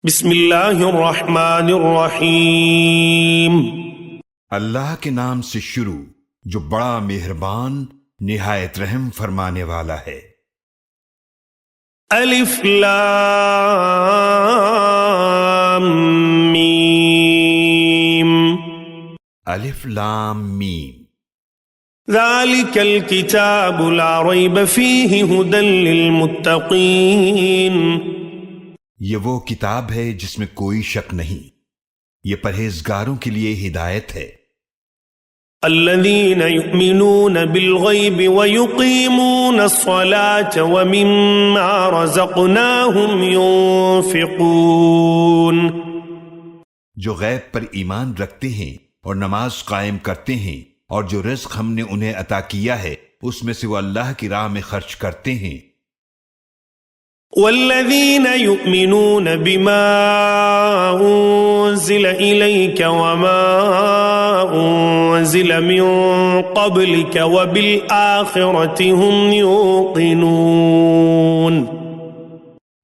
بسم اللہ الرحمن الرحیم۔ اللہ کے نام سے شروع جو بڑا مہربان نہایت رحم فرمانے والا ہے۔ الف لام میم۔ الف لام میم۔ ذالک الکتاب لا ریب فیہ ھدی للمتقین۔ یہ وہ کتاب ہے جس میں کوئی شک نہیں، یہ پرہیزگاروں کے لیے ہدایت ہے۔ الذین یؤمنون بالغیب ویقیمون الصلاة ومما رزقناہم ينفقون۔ جو غیب پر ایمان رکھتے ہیں اور نماز قائم کرتے ہیں، اور جو رزق ہم نے انہیں عطا کیا ہے اس میں سے وہ اللہ کی راہ میں خرچ کرتے ہیں۔ والذین یؤمنون بما انزل الیک وما انزل من قبلک وبالآخرة هم یوقنون۔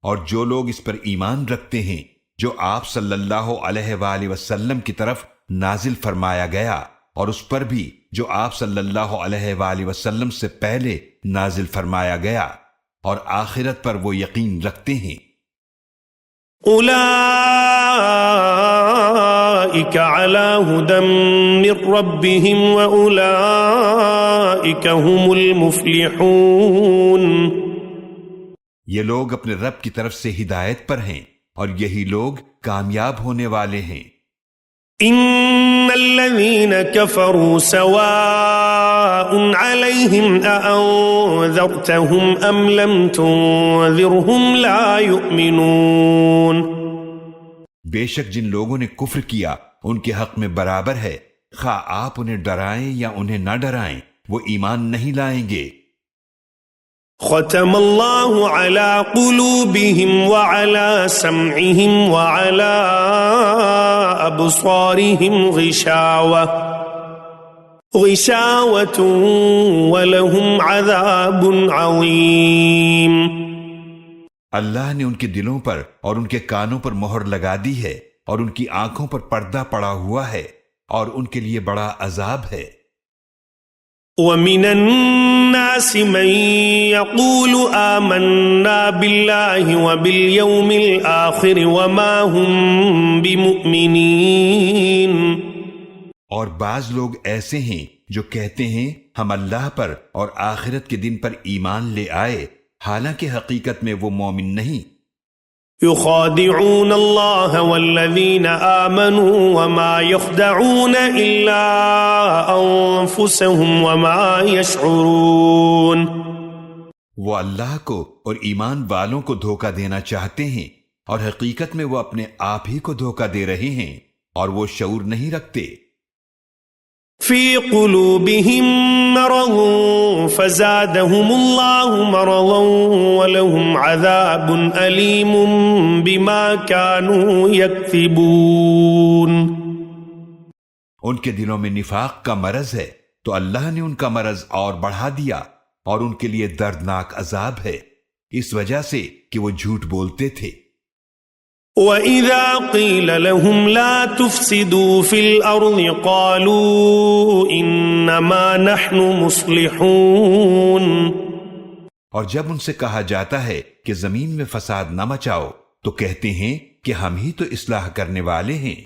اور جو لوگ اس پر ایمان رکھتے ہیں جو آپ صلی اللہ علیہ وآلہ وسلم کی طرف نازل فرمایا گیا، اور اس پر بھی جو آپ صلی اللہ علیہ وآلہ وسلم سے پہلے نازل فرمایا گیا، اور آخرت پر وہ یقین رکھتے ہیں۔ اولئک علی ھدی من ربہم واولئک ھم المفلحون۔ یہ لوگ اپنے رب کی طرف سے ہدایت پر ہیں، اور یہی لوگ کامیاب ہونے والے ہیں۔ ان الذین کفروا سواء علیہم اانذرتہم ام لم تنذرہم لا یؤمنون۔ بے شک جن لوگوں نے کفر کیا ان کے حق میں برابر ہے، خواہ آپ انہیں ڈرائیں یا انہیں نہ ڈرائیں، وہ ایمان نہیں لائیں گے۔ ختم اللہ علی قلوبہم وعلی سمعہم وعلی ابصارہم غشاوۃ ولہم عذاب عظیم۔ اللہ نے ان کے دلوں پر اور ان کے کانوں پر مہر لگا دی ہے، اور ان کی آنکھوں پر پردہ پڑا ہوا ہے، اور ان کے لیے بڑا عذاب ہے۔ وَمِنَ النَّاسِ مَن يَقُولُ آمَنَّا بِاللَّهِ وَبِالْيَوْمِ الْآخِرِ وَمَا هُمْ بِمُؤْمِنِينَ۔ اور بعض لوگ ایسے ہیں جو کہتے ہیں ہم اللہ پر اور آخرت کے دن پر ایمان لے آئے، حالانکہ حقیقت میں وہ مومن نہیں۔ يخادعون الله والذين آمنوا وما يخدعون إلا أنفسهم وما يشعرون۔ وہ اللہ کو اور ایمان والوں کو دھوکہ دینا چاہتے ہیں، اور حقیقت میں وہ اپنے آپ ہی کو دھوکہ دے رہے ہیں، اور وہ شعور نہیں رکھتے۔ في قلوبهم مرض فزادهم الله مرضا ولهم عذاب أليم بما كانوا يكذبون۔ ان کے دلوں میں نفاق کا مرض ہے تو اللہ نے ان کا مرض اور بڑھا دیا، اور ان کے لیے دردناک عذاب ہے اس وجہ سے کہ وہ جھوٹ بولتے تھے۔ وَإِذَا قِيلَ لَهُمْ لَا تُفْسِدُوا فِي الْأَرْضِ قَالُوا إِنَّمَا نَحْنُ مُصْلِحُونَ۔ اور جب ان سے کہا جاتا ہے کہ زمین میں فساد نہ مچاؤ تو کہتے ہیں کہ ہم ہی تو اصلاح کرنے والے ہیں۔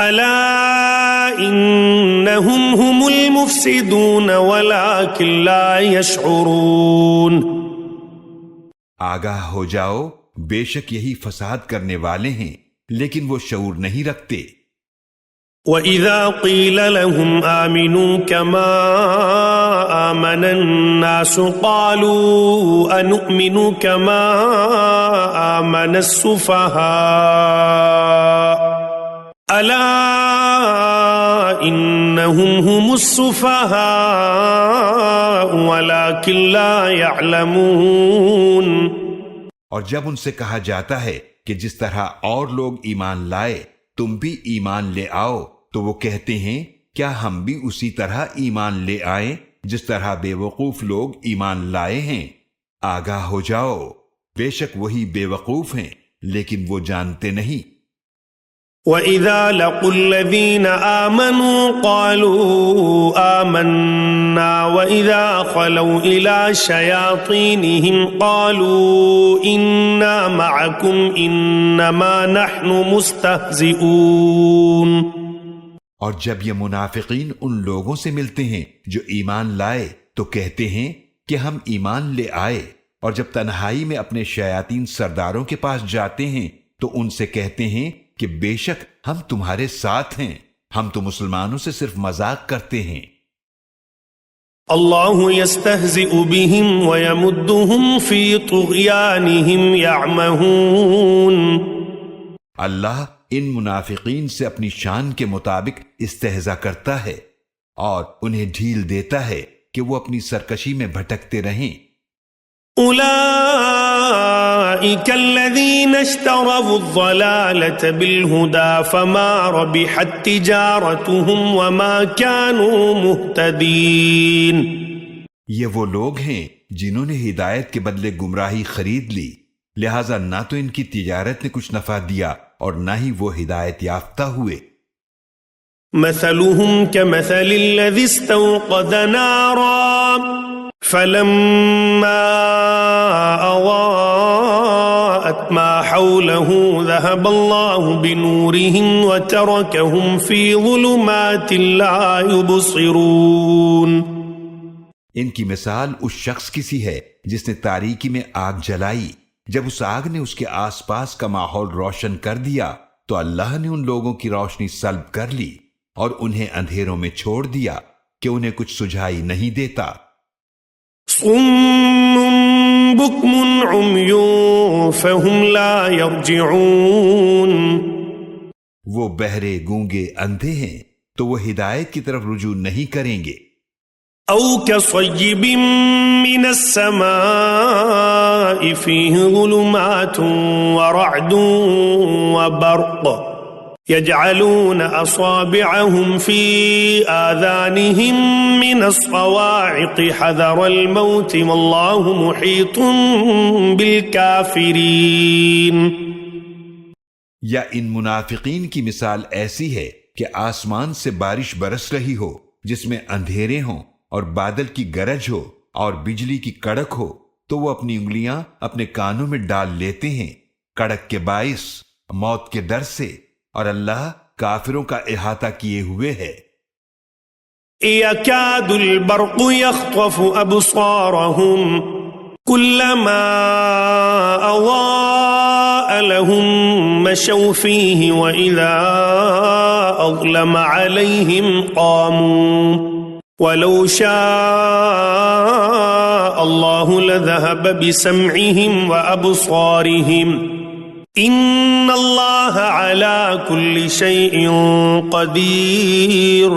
أَلَا إِنَّهُمْ هُمُ الْمُفْسِدُونَ وَلَكِنْ لَا يَشْعُرُونَ۔ آگاہ ہو جاؤ، بے شک یہی فساد کرنے والے ہیں، لیکن وہ شعور نہیں رکھتے۔ وَإِذَا قِيلَ لَهُمْ آمِنُوا كَمَا آمَنَ النَّاسُ قَالُوا أَنُؤْمِنُ كَمَا آمَنَ السُّفَهَاءُ أَلَا إِنَّهُمْ هُمُ السُّفَهَاءُ وَلَكِنْ لَا يَعْلَمُونَ۔ اور جب ان سے کہا جاتا ہے کہ جس طرح اور لوگ ایمان لائے تم بھی ایمان لے آؤ، تو وہ کہتے ہیں کیا ہم بھی اسی طرح ایمان لے آئیں جس طرح بے وقوف لوگ ایمان لائے ہیں۔ آگاہ ہو جاؤ، بے شک وہی بے وقوف ہیں لیکن وہ جانتے نہیں۔ وَإِذَا لَقُوا الَّذِينَ آمَنُوا قَالُوا آمَنَّا وَإِذَا خَلَوْا إِلَى شَيَاطِينِهِمْ قَالُوا إِنَّا مَعَكُمْ إِنَّمَا نَحْنُ مُسْتَهْزِئُونَ۔ اور جب یہ منافقین ان لوگوں سے ملتے ہیں جو ایمان لائے تو کہتے ہیں کہ ہم ایمان لے آئے، اور جب تنہائی میں اپنے شیاطین سرداروں کے پاس جاتے ہیں تو ان سے کہتے ہیں کہ بے شک ہم تمہارے ساتھ ہیں، ہم تو مسلمانوں سے صرف مذاق کرتے ہیں۔ اللہ یستہزئ بہم ویمدہم فی طغیانہم یعمہون۔ اللہ ان منافقین سے اپنی شان کے مطابق استہزاء کرتا ہے اور انہیں ڈھیل دیتا ہے کہ وہ اپنی سرکشی میں بھٹکتے رہیں۔ اولئک الذین اشتروا الضلالة بالہدى فما ربحت تجارتهم وما كانوا مہتدین۔ یہ وہ لوگ ہیں جنہوں نے ہدایت کے بدلے گمراہی خرید لی، لہذا نہ تو ان کی تجارت نے کچھ نفع دیا اور نہ ہی وہ ہدایت یافتہ ہوئے۔ مثلهم كمثل الذي استوقد نارا فلما أضاءت ما حوله ذهب الله بنورهم وتركهم في ظلمات لا يبصرون۔ ان کی مثال اس شخص کی سی ہے جس نے تاریکی میں آگ جلائی، جب اس آگ نے اس کے آس پاس کا ماحول روشن کر دیا تو اللہ نے ان لوگوں کی روشنی سلب کر لی اور انہیں اندھیروں میں چھوڑ دیا کہ انہیں کچھ سجھائی نہیں دیتا۔ صم بکم عمی فہم لا یرجعون۔ وہ بہرے گونگے اندھے ہیں تو وہ ہدایت کی طرف رجوع نہیں کریں گے۔ او کصیب من السماء فیہ ظلمات ورعد وبرق يجعلون أصابعهم في آذانهم من الصواعق حذر الموت والله محيط بالكافرين۔ یا ان منافقین کی مثال ایسی ہے کہ آسمان سے بارش برس رہی ہو جس میں اندھیرے ہوں اور بادل کی گرج ہو اور بجلی کی کڑک ہو تو وہ اپنی انگلیاں اپنے کانوں میں ڈال لیتے ہیں کڑک کے باعث، موت کے ڈر سے، اور اللہ کافروں کا احاطہ کیے ہوئے ہے۔ يكاد البرق يخطف أبصارهم كلما أضاء لهم مشوا فيه وإذا أظلم عليهم قاموا ولو شاء الله لذهب بسمعهم وأبصارهم ان اللہ علی کل شیء قدیر۔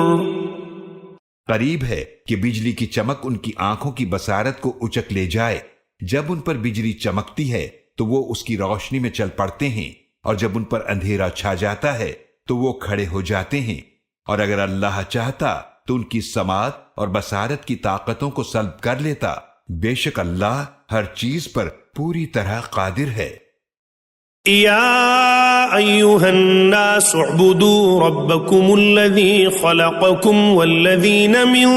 قریب ہے کہ بجلی کی چمک ان کی آنکھوں کی بصارت کو اچک لے جائے، جب ان پر بجلی چمکتی ہے تو وہ اس کی روشنی میں چل پڑتے ہیں، اور جب ان پر اندھیرا چھا جاتا ہے تو وہ کھڑے ہو جاتے ہیں، اور اگر اللہ چاہتا تو ان کی سماعت اور بصارت کی طاقتوں کو سلب کر لیتا۔ بے شک اللہ ہر چیز پر پوری طرح قادر ہے۔ یا ایہا الناس اعبدوا ربکم الذی خلقکم والذین من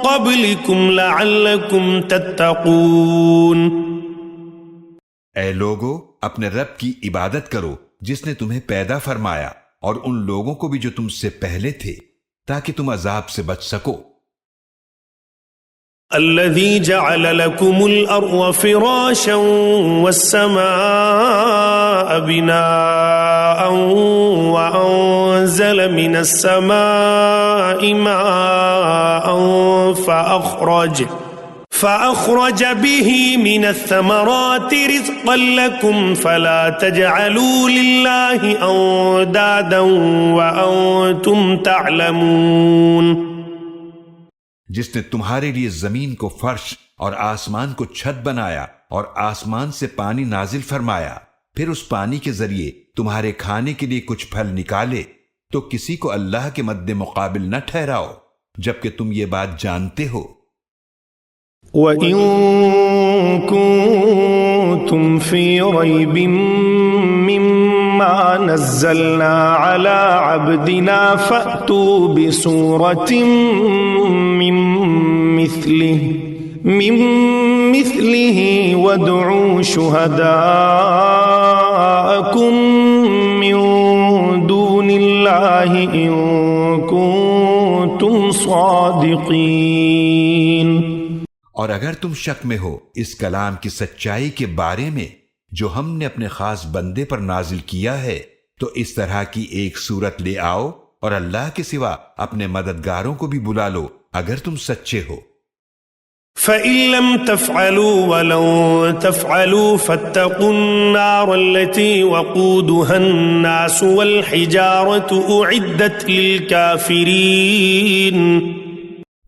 قبلکم لعلکم تتقون۔ اے لوگو، اپنے رب کی عبادت کرو جس نے تمہیں پیدا فرمایا اور ان لوگوں کو بھی جو تم سے پہلے تھے تاکہ تم عذاب سے بچ سکو۔ الذي جعل لكم الأرض فراشا والسماء بناء وأنزل من السماء ماء فأخرج به من الثمرات رزقا لكم فلا تجعلوا لله أندادا وأنتم تعلمون۔ جس نے تمہارے لیے زمین کو فرش اور آسمان کو چھت بنایا اور آسمان سے پانی نازل فرمایا، پھر اس پانی کے ذریعے تمہارے کھانے کے لیے کچھ پھل نکالے، تو کسی کو اللہ کے مد مقابل نہ ٹھہراؤ جبکہ تم یہ بات جانتے ہو۔ وَإِن كُنتُمْ فِي رَيْبٍ مما نزلنا على عبدنا فأتوا بسورة من مثله وادعوا شهداءكم من دون الله إن كنتم صادقين. اور اگر تم شک میں ہو اس کلام کی سچائی کے بارے میں جو ہم نے اپنے خاص بندے پر نازل کیا ہے، تو اس طرح کی ایک صورت لے آؤ اور اللہ کے سوا اپنے مددگاروں کو بھی بلا لو اگر تم سچے ہو. فَإِن لَّمْ تَفْعَلُوا وَلَن تَفْعَلُوا فَاتَّقُوا النَّارَ الَّتِي وَقُودُهَا النَّاسُ وَالْحِجَارَةُ أُعِدَّتْ لِلْكَافِرِينَ.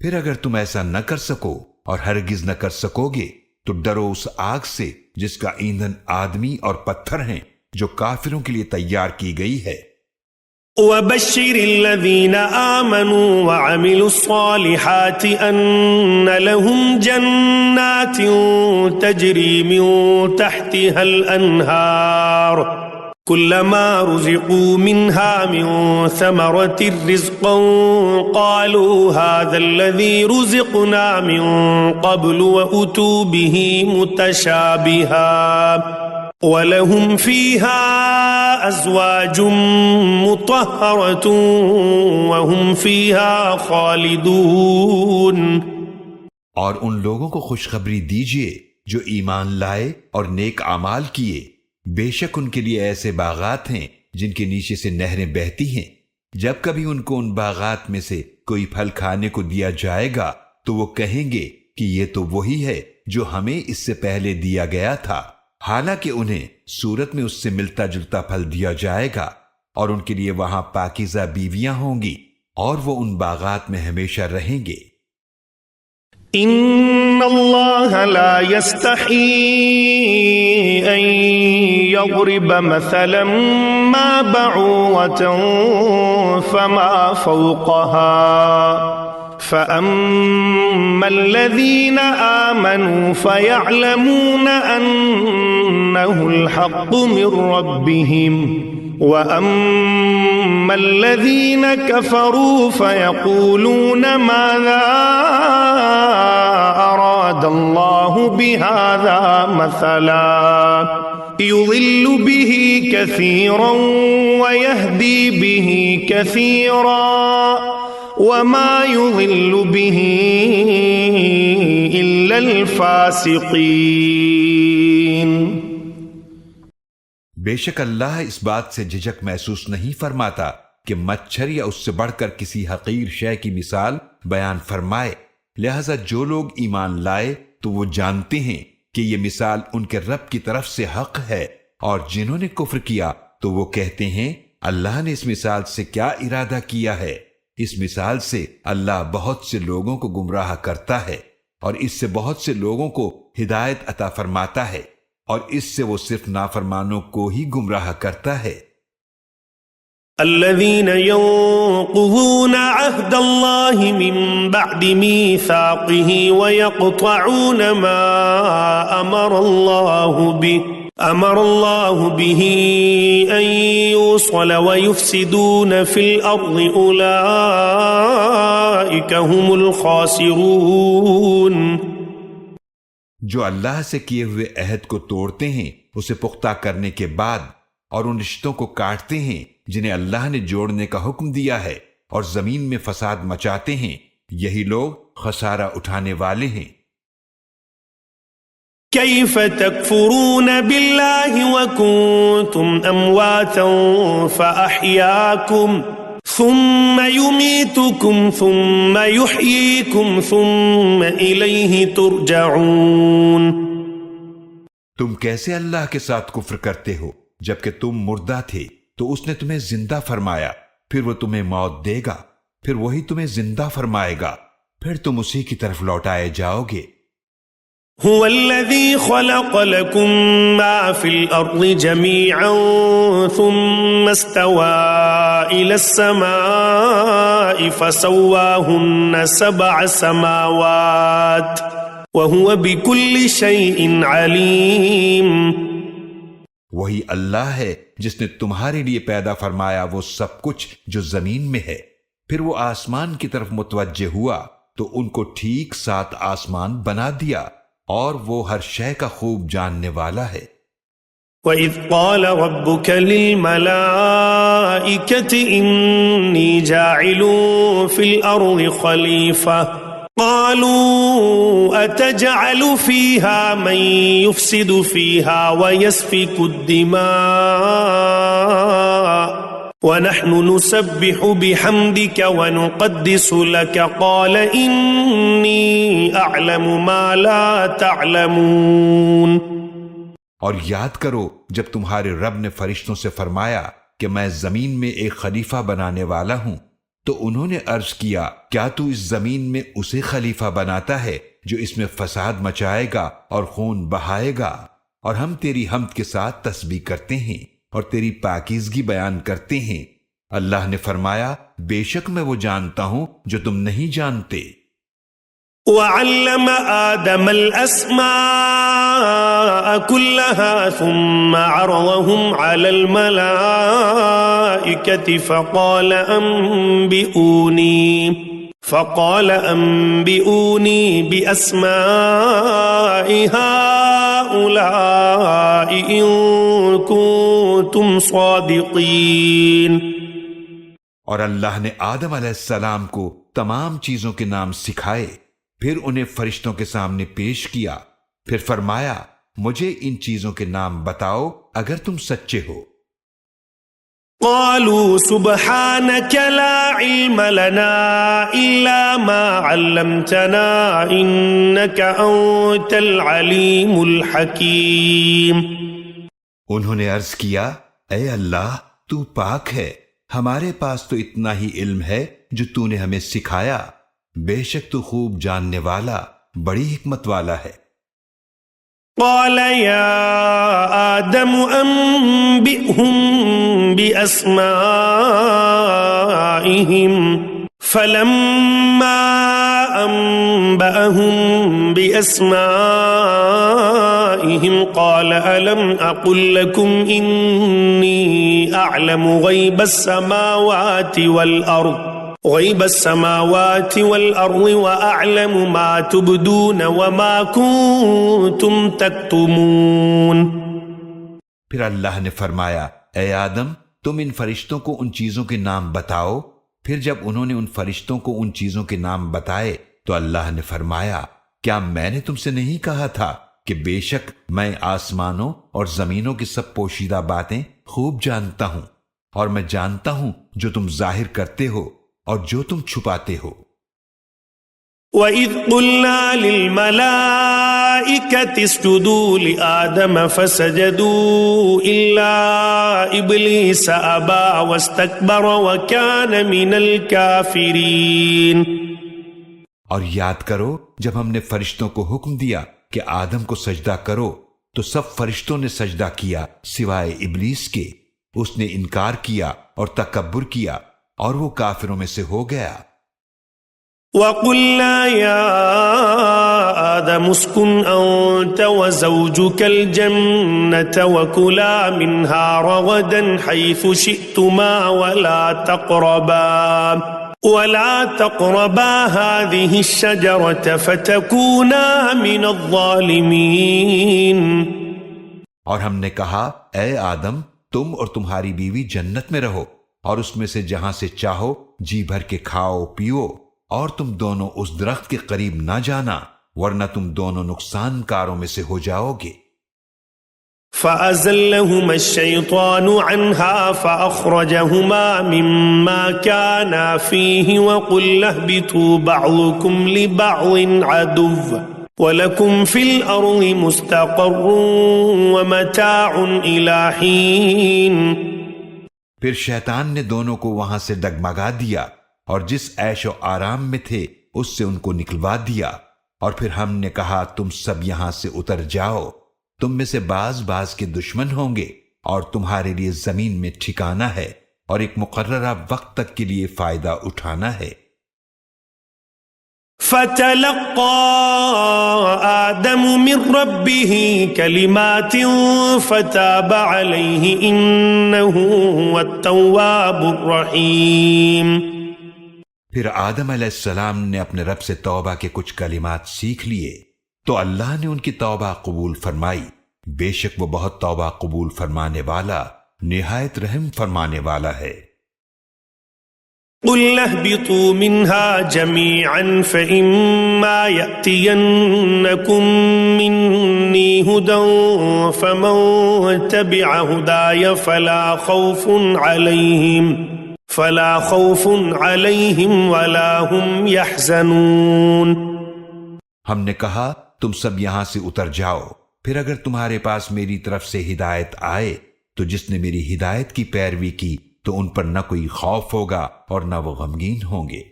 پھر اگر تم ایسا نہ کر سکو اور ہرگز نہ کر سکو گے تو ڈرو اس آگ سے جس کا ایندھن آدمی اور پتھر ہیں، جو کافروں کے لیے تیار کی گئی ہے. وَبَشِّرِ الَّذِينَ آمَنُوا وَعَمِلُوا الصَّالِحَاتِ أَنَّ لَهُمْ جَنَّاتٍ تَجْرِي مِن تَحْتِهَا الْأَنْهَارُ كُلَّمَا رُزِقُوا مِنْهَا مِن ثَمَرَةٍ رِزْقًا قَالُوا هَذَا الَّذِي رُزِقْنَا مِن قَبْلُ وَأُتُوا بِهِ مُتَشَابِهًا وَلَهُمْ فِيهَا أَزْوَاجٌ مُطَهَّرَةٌ وَهُمْ فِيهَا خَالِدُونَ. اور ان لوگوں کو خوشخبری دیجئے جو ایمان لائے اور نیک اعمال کیے، بے شک ان کے لیے ایسے باغات ہیں جن کے نیچے سے نہریں بہتی ہیں. جب کبھی ان کو ان باغات میں سے کوئی پھل کھانے کو دیا جائے گا تو وہ کہیں گے کہ یہ تو وہی ہے جو ہمیں اس سے پہلے دیا گیا تھا، حالانکہ انہیں صورت میں اس سے ملتا جلتا پھل دیا جائے گا، اور ان کے لیے وہاں پاکیزہ بیویاں ہوں گی اور وہ ان باغات میں ہمیشہ رہیں گے. ان اللہ لا يستحی ان یضرب مثلا ما بعوضة فما فوقها فأما الذين آمنوا فيعلمون أنه الحق من ربهم وأما الذين كفروا فيقولون ماذا أراد الله بهذا مثلا يضل به كثيرا ويهدي به كثيرا وما يضل به إلا الفاسقين. بے شک اللہ اس بات سے جھجک محسوس نہیں فرماتا کہ مچھر یا اس سے بڑھ کر کسی حقیر شے کی مثال بیان فرمائے. لہذا جو لوگ ایمان لائے تو وہ جانتے ہیں کہ یہ مثال ان کے رب کی طرف سے حق ہے، اور جنہوں نے کفر کیا تو وہ کہتے ہیں اللہ نے اس مثال سے کیا ارادہ کیا ہے. اس مثال سے اللہ بہت سے لوگوں کو گمراہ کرتا ہے اور اس سے بہت سے لوگوں کو ہدایت عطا فرماتا ہے، اور اس سے وہ صرف نافرمانوں کو ہی گمراہ کرتا ہے. الذين ينقضون عهد الله من بعد ميثاقه ويقطعون ما أمر الله به أن يوصل ويفسدون في الأرض أولئك هم الخاسرون. جو اللہ سے کیے ہوئے عہد کو توڑتے ہیں اسے پختہ کرنے کے بعد، اور ان رشتوں کو کاٹتے ہیں جنہیں اللہ نے جوڑنے کا حکم دیا ہے، اور زمین میں فساد مچاتے ہیں، یہی لوگ خسارہ اٹھانے والے ہیں. كيف تكفرون بالله وكنتم أمواتا فأحياكم ثم يميتكم ثم يحييكم ثم إليه ترجعون. تم کیسے اللہ کے ساتھ کفر کرتے ہو جبکہ تم مردہ تھے تو اس نے تمہیں زندہ فرمایا، پھر وہ تمہیں موت دے گا، پھر وہی تمہیں زندہ فرمائے گا، پھر تم اسی کی طرف لوٹائے جاؤ گے. هو الذي خلق لكم ما في الأرض جميعا ثم استوى إلى السماء فسواهن 7 سماوات وهو بكل شيء عليم. وہی اللہ ہے جس نے تمہارے لیے پیدا فرمایا وہ سب کچھ جو زمین میں ہے۔ پھر وہ آسمان کی طرف متوجہ ہوا تو ان کو ٹھیک 7 آسمان بنا دیا، اور وہ ہر شے کا خوب جاننے والا ہے۔ وَإِذْ قَالَ رَبُّكَ لِلْمَلَائِكَةِ إِنِّي جَاعِلٌ فِي الْأَرْضِ خَلِيفَةً قَالُوا أَتَجْعَلُ فِيهَا مَن يُفْسِدُ فِيهَا وَيَسْفِكُ الدِّمَاءَ وَنَحْنُ نُسَبِّحُ بِحَمْدِكَ وَنُقَدِّسُ لَكَ قَالَ إِنِّي أَعْلَمُ مَا لَا تَعْلَمُونَ۔ اور یاد کرو جب تمہارے رب نے فرشتوں سے فرمایا کہ میں زمین میں ایک خلیفہ بنانے والا ہوں، تو انہوں نے عرض کیا کیا تو اس زمین میں اسے خلیفہ بناتا ہے جو اس میں فساد مچائے گا اور خون بہائے گا؟ اور ہم تیری حمد کے ساتھ تسبیح کرتے ہیں اور تیری پاکیزگی بیان کرتے ہیں۔ اللہ نے فرمایا بے شک میں وہ جانتا ہوں جو تم نہیں جانتے۔ وَعَلَّمَ آدَمَ الْأَسْمَاءَ كُلَّهَا ثُمَّ عَرَضَهُمْ عَلَى الْمَلَائِكَةِ فَقَالَ أَنبِئُونِي بِأَسْمَاءِ هَؤُلَاءِ إِن كُنتُمْ صَادِقِينَ۔ اور اللہ نے آدم علیہ السلام کو تمام چیزوں کے نام سکھائے، پھر انہیں فرشتوں کے سامنے پیش کیا، پھر فرمایا مجھے ان چیزوں کے نام بتاؤ اگر تم سچے ہو۔ قالوا سبحانك لا علم لنا إلا ما علمتنا إنك أنت العليم الحكيم۔ انہوں نے عرض کیا اے اللہ تو پاک ہے، ہمارے پاس تو اتنا ہی علم ہے جو تو نے ہمیں سکھایا، بے شک تو خوب جاننے والا بڑی حکمت والا ہے۔ قال يا آدم أنبئهم بأسمائهم فلما أنبأهم بأسمائهم قال ألم أقل لكم إني أعلم غيب السماوات والأرض وأعلم ما تبدون وما كنتم تكتمون۔ پھر اللہ نے فرمایا اے آدم تم ان فرشتوں کو ان چیزوں کے نام بتاؤ۔ پھر جب انہوں نے ان فرشتوں کو ان چیزوں کے نام بتائے تو اللہ نے فرمایا کیا میں نے تم سے نہیں کہا تھا کہ بے شک میں آسمانوں اور زمینوں کی سب پوشیدہ باتیں خوب جانتا ہوں، اور میں جانتا ہوں جو تم ظاہر کرتے ہو اور جو تم چھپاتے ہو۔ وَإِذْ قُلْنَا لِلْمَلَائِكَةِ اسْجُدُوا لِآدَمَ فَسَجَدُوا إِلَّا إِبْلِيسَ أَبَى وَاسْتَكْبَرَ وَكَانَ مِنَ الْكَافِرِينَ۔ اور یاد کرو جب ہم نے فرشتوں کو حکم دیا کہ آدم کو سجدہ کرو تو سب فرشتوں نے سجدہ کیا سوائے ابلیس کے، اس نے انکار کیا اور تکبر کیا اور وہ کافروں میں سے ہو گیا۔ وَقُلْنَا يَا آدَمُ اسْكُنْ أَنْتَ وَزَوْجُكَ الْجَنَّةَ وَكُلَا مِنْهَا رَغَدًا حَيْثُ شِئْتُمَا وَلَا تَقْرَبَا هَذِهِ الشَّجَرَةَ فَتَكُونَا مِنَ الظَّالِمِينَ۔ اور ہم نے کہا اے آدم تم اور تمہاری بیوی جنت میں رہو اور اس میں سے جہاں سے چاہو جی بھر کے کھاؤ پیو، اور تم دونوں اس درخت کے قریب نہ جانا ورنہ تم دونوں نقصان کاروں میں سے ہو جاؤ گے۔ فَأَزَلَّهُمَا الشَّيْطَانُ عَنْهَا فَأَخْرَجَهُمَا مِمَّا كَانَا فِيهِ وَقُلْنَا اهْبِطُوا بَعْضُكُمْ لِبَعْضٍ عَدُوٌّ وَلَكُمْ فِي الْأَرْضِ مُسْتَقَرٌّ وَمَتَاعٌ إِلَى حِينٍ۔ پھر شیطان نے دونوں کو وہاں سے ڈگمگا دیا اور جس عیش و آرام میں تھے اس سے ان کو نکلوا دیا، اور پھر ہم نے کہا تم سب یہاں سے اتر جاؤ، تم میں سے بعض کے دشمن ہوں گے اور تمہارے لیے زمین میں ٹھکانہ ہے اور ایک مقررہ وقت تک کے لیے فائدہ اٹھانا ہے۔ فتلقى آدم من ربه كلمات فتاب عليه إنه هو التواب الرحيم۔ پھر آدم علیہ السلام نے اپنے رب سے توبہ کے کچھ کلمات سیکھ لیے تو اللہ نے ان کی توبہ قبول فرمائی، بے شک وہ بہت توبہ قبول فرمانے والا، نہایت رحم فرمانے والا ہے۔ قُلْ اهْبِطُوا مِنْهَا جَمِيعًا فَإِمَّا يَأْتِيَنَّكُمْ مِنِّي هُدًى فَمَنْ تَبِعَ هُدَايَ فَلَا خَوْفٌ عَلَيْهِمْ وَلَا هُمْ يَحْزَنُونَ۔ ہم نے کہا تم سب یہاں سے اتر جاؤ، پھر اگر تمہارے پاس میری طرف سے ہدایت آئے تو جس نے میری ہدایت کی پیروی کی تو ان پر نہ کوئی خوف ہوگا اور نہ وہ غمگین ہوں گے۔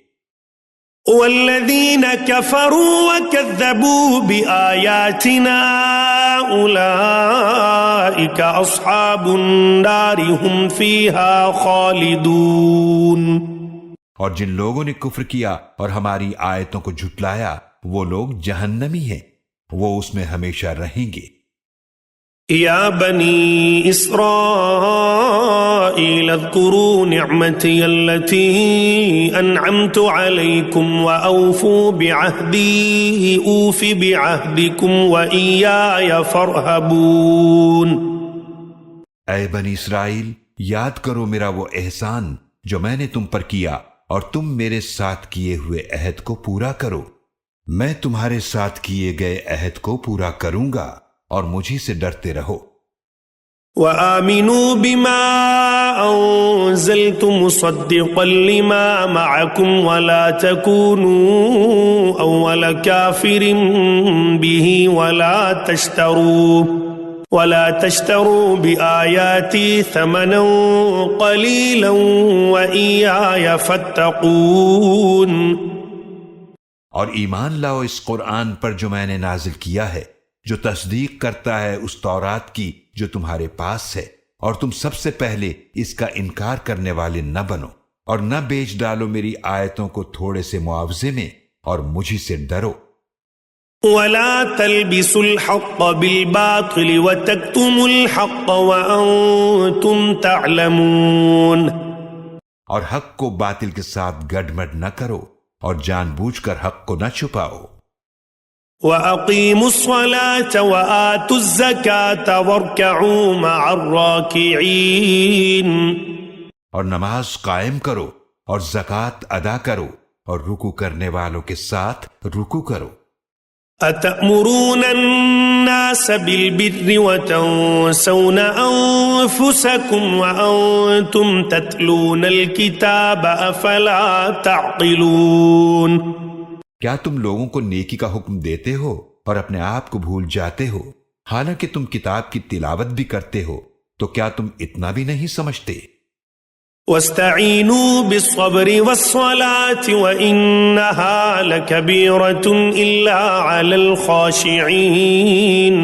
والذین کفروا وکذبوا بآیاتنا اولئک اصحاب النار هم فیہا خالدون۔ اور جن لوگوں نے کفر کیا اور ہماری آیتوں کو جھٹلایا وہ لوگ جہنمی ہیں، وہ اس میں ہمیشہ رہیں گے۔ یا بنی اسرائیل اذکروا نعمتی التي انعمت علیکم واوفوا بعہدی اوف بعہدکم وإیایا فارہبون۔ اے بنی اسرائیل، یاد کرو میرا وہ احسان جو میں نے تم پر کیا اور تم میرے ساتھ کیے ہوئے عہد کو پورا کرو۔ میں تمہارے ساتھ کیے گئے عہد کو پورا کروں گا اور مجھے سے ڈرتے رہو۔ وآمنوا بما انزلت مصدقا لما معكم ولا تكونوا اول كافر به ولا تشتروا بآياتي ثمنا قليلا وإياي فاتقون۔ اور ایمان لاؤ اس قرآن پر جو میں نے نازل کیا ہے، جو تصدیق کرتا ہے اس تورات کی جو تمہارے پاس ہے، اور تم سب سے پہلے اس کا انکار کرنے والے نہ بنو، اور نہ بیچ ڈالو میری آیتوں کو تھوڑے سے معاوضے میں، اور مجھے سے ڈرو۔ وَلَا تَلْبِسُوا الْحَقَّ بِالْبَاطِلِ وَتَكْتُمُوا الْحَقَّ وَأَنْتُمْ تَعْلَمُونَ۔ اور حق کو باطل کے ساتھ گڈمڈ نہ کرو اور جان بوجھ کر حق کو نہ چھپاؤ۔ وَأَقِيمُوا الصَّلَاةَ وَآتُوا الزَّكَاةَ وَارْكَعُوا مَعَ الرَّاكِعِينَ۔ اور نماز قائم کرو اور زکوٰۃ ادا کرو اور رکوع کرنے والوں کے ساتھ رکوع کرو۔ أَتَأْمُرُونَ النَّاسَ بِالْبِرِّ وَتَنْسَوْنَ أَنفُسَكُمْ وَأَنْتُمْ تَتْلُونَ الْكِتَابَ أَفَلَا تَعْقِلُونَ۔ کیا تم لوگوں کو نیکی کا حکم دیتے ہو اور اپنے آپ کو بھول جاتے ہو، حالانکہ تم کتاب کی تلاوت بھی کرتے ہو؟ تو کیا تم اتنا بھی نہیں سمجھتے؟ وَاسْتَعِينُوا بِالصَّبْرِ وَالصَّلَاةِ وَإِنَّهَا لَكَبِيرَةٌ إِلَّا عَلَى الْخَاشِعِينَ۔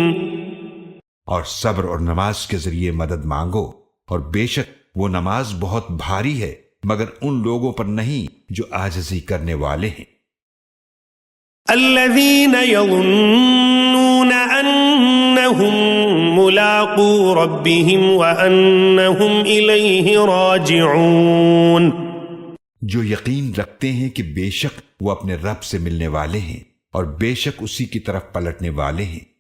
اور صبر اور نماز کے ذریعے مدد مانگو، اور بے شک وہ نماز بہت بھاری ہے مگر ان لوگوں پر نہیں جو عاجزی کرنے والے ہیں۔ الذين يظنون أنهم ملاقو ربهم وأنهم إليه راجعون۔ جو یقین رکھتے ہیں کہ بے شک وہ اپنے رب سے ملنے والے ہیں اور بے شک اسی کی طرف پلٹنے والے ہیں۔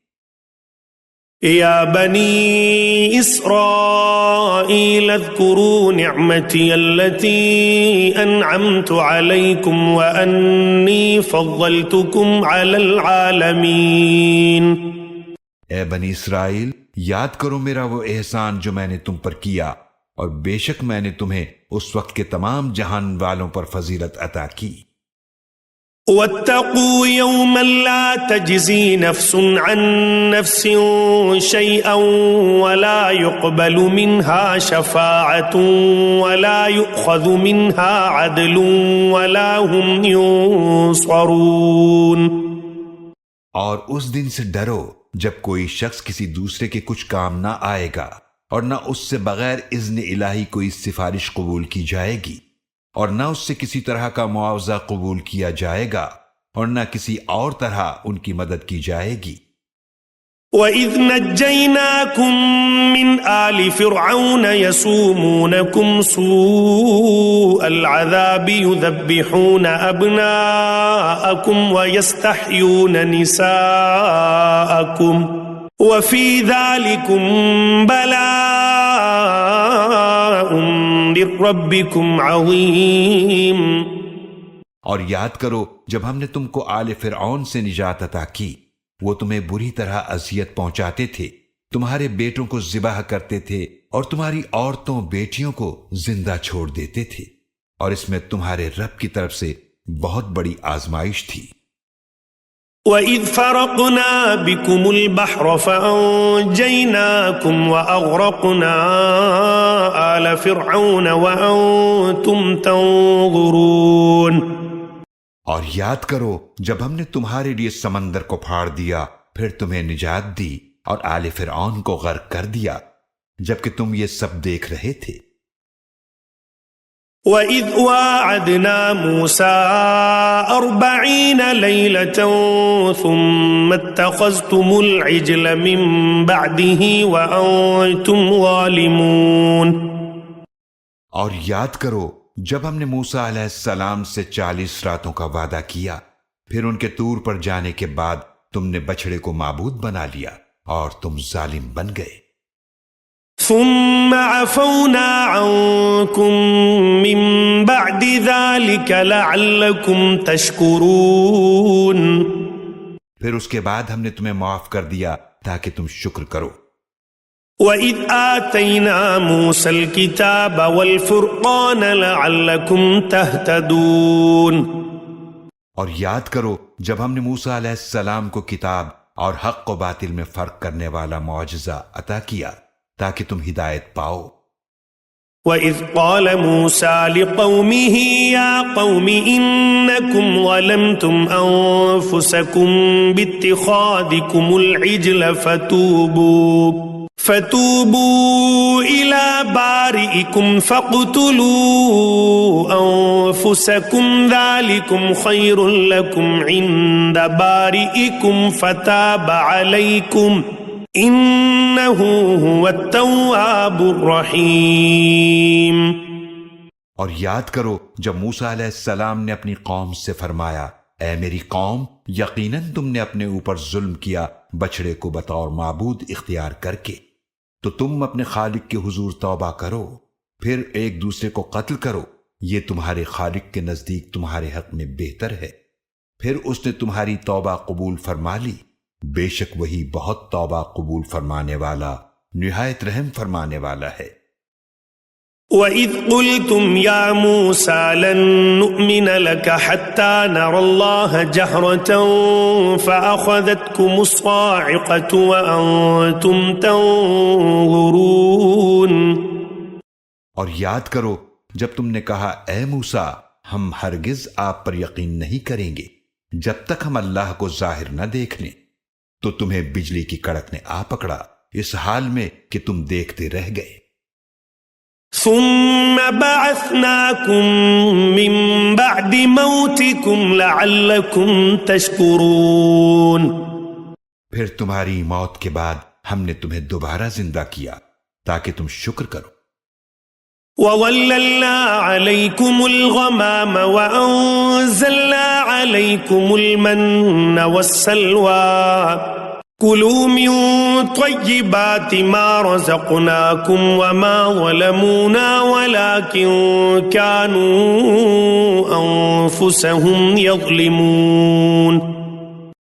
یا بنی اسرائیل اذکروا نعمتی التي انعمت علیکم وانی فضلتکم علی العالمین۔ اے بنی اسرائیل، یاد کرو میرا وہ احسان جو میں نے تم پر کیا، اور بے شک میں نے تمہیں اس وقت کے تمام جہان والوں پر فضیلت عطا کی۔ واتقوا يوما لا تجزي نفس عن نفس شيئا ولا يقبل منها شفاعة ولا يؤخذ منها عدل ولا هم ينصرون۔ اور اس دن سے ڈرو جب کوئی شخص کسی دوسرے کے کچھ کام نہ آئے گا، اور نہ اس سے بغیر اذن الہی کوئی سفارش قبول کی جائے گی، اور نہ اس سے کسی طرح کا معاوضہ قبول کیا جائے گا، اور نہ کسی اور طرح ان کی مدد کی جائے گی۔ وَإِذْ نَجَّيْنَاكُمْ مِنْ آلِ فِرْعَوْنَ يَسُومُونَكُمْ سُوءَ الْعَذَابِ يُذَبِّحُونَ أَبْنَاءَكُمْ وَيَسْتَحْيُونَ نِسَاءَكُمْ وَفِي ذَلِكُمْ بَلَاءٌ مِّن رَّبِّكُمْ عَظِيمٌ۔ اور یاد کرو جب ہم نے تم کو آل فرعون سے نجات عطا کی، وہ تمہیں بری طرح اذیت پہنچاتے تھے، تمہارے بیٹوں کو ذبح کرتے تھے اور تمہاری عورتوں بیٹیوں کو زندہ چھوڑ دیتے تھے، اور اس میں تمہارے رب کی طرف سے بہت بڑی آزمائش تھی۔ وَإِذْ فَرَقْنَا بِكُمُ الْبَحْرَ فَأَنْجَيْنَاكُمْ وَأَغْرَقْنَا آلَ فِرْعَوْنَ وَأَنْتُمْ تَنْظُرُونَ۔ اور یاد کرو جب ہم نے تمہارے لیے سمندر کو پھاڑ دیا، پھر تمہیں نجات دی اور آل فرعون کو غرق کر دیا، جبکہ تم یہ سب دیکھ رہے تھے۔ وَإِذْ وَاعَدْنَا مُوسَىٰ 40 لَيْلَةً ثُمَّ اتَّخَذْتُمُ الْعِجْلَ مِن بَعْدِهِ وَأَنْتُمْ ظَالِمُونَ۔ اور یاد کرو جب ہم نے موسیٰ علیہ السلام سے 40 راتوں کا وعدہ کیا، پھر ان کے طور پر جانے کے بعد تم نے بچڑے کو معبود بنا لیا اور تم ظالم بن گئے۔ ثم عفونا عنكم من بعد ذلك لعلكم تشكرون۔ پھر اس کے بعد ہم نے تمہیں معاف کر دیا تاکہ تم شکر کرو۔ وَإِذْ آتَيْنَا مُوسَى الْكِتَابَ وَالْفُرْقَانَ لَعَلَّكُمْ تَهْتَدُونَ۔ اور یاد کرو جب ہم نے موسیٰ علیہ السلام کو کتاب اور حق و باطل میں فرق کرنے والا معجزہ عطا کیا تاکہ تم ہدایت پاؤ۔ وَإِذْ قَالَ مُوسَى لِقَوْمِهِ يَا قَوْمِ إِنَّكُمْ ظَلَمْتُمْ أَنفُسَكُمْ بِاتِّخَاذِكُمُ الْعِجْلَ فَتُوبُوا إِلَى بَارِئِكُمْ فَاقْتُلُوا أَنفُسَكُمْ ذَلِكُمْ خَيْرٌ لَكُمْ عِندَ بَارِئِكُمْ فَتَابَ عَلَيْكُمْ إِنَّهُ هُوَ التَّوَّابُ الرَّحِيمُ۔ اور یاد کرو جب موسیٰ علیہ السلام نے اپنی قوم سے فرمایا، اے میری قوم، یقیناً تم نے اپنے اوپر ظلم کیا بچڑے کو بطور معبود اختیار کر کے، تو تم اپنے خالق کے حضور توبہ کرو، پھر ایک دوسرے کو قتل کرو، یہ تمہارے خالق کے نزدیک تمہارے حق میں بہتر ہے، پھر اس نے تمہاری توبہ قبول فرما لی، بے شک وہی بہت توبہ قبول فرمانے والا، نہایت رحم فرمانے والا ہے۔ وَإِذْ قُلْتُمْ يَا مُوسَى لَن نُّؤْمِنَ لَكَ حَتَّى نَرَى اللَّهَ جَهْرَةً فَأَخَذَتْكُمُ الصَّاعِقَةُ وَأَنْتُمْ تَنْظُرُونَ۔ اور یاد کرو جب تم نے کہا اے موسیٰ ہم ہرگز آپ پر یقین نہیں کریں گے جب تک ہم اللہ کو ظاہر نہ دیکھ لیں، تو تمہیں بجلی کی کڑک نے آ پکڑا اس حال میں کہ تم دیکھتے رہ گئے۔ ثم بعثناكم من بعد موتكم لعلكم تشكرون۔ پھر تمہاری موت کے بعد ہم نے تمہیں دوبارہ زندہ کیا تاکہ تم شکر کرو۔ وَظَلَّلْنَا عَلَيْكُمُ الْغَمَامَ وَأَنزَلْنَا عَلَيْكُمُ الْمَنَّ وَالسَّلْوَىٰ كُلُوا مِن طَيِّبَاتِ مَا رَزَقْنَاكُمْ وَمَا ظَلَمُونَا وَلَٰكِن كَانُوا أَنفُسَهُمْ يَظْلِمُونَ۔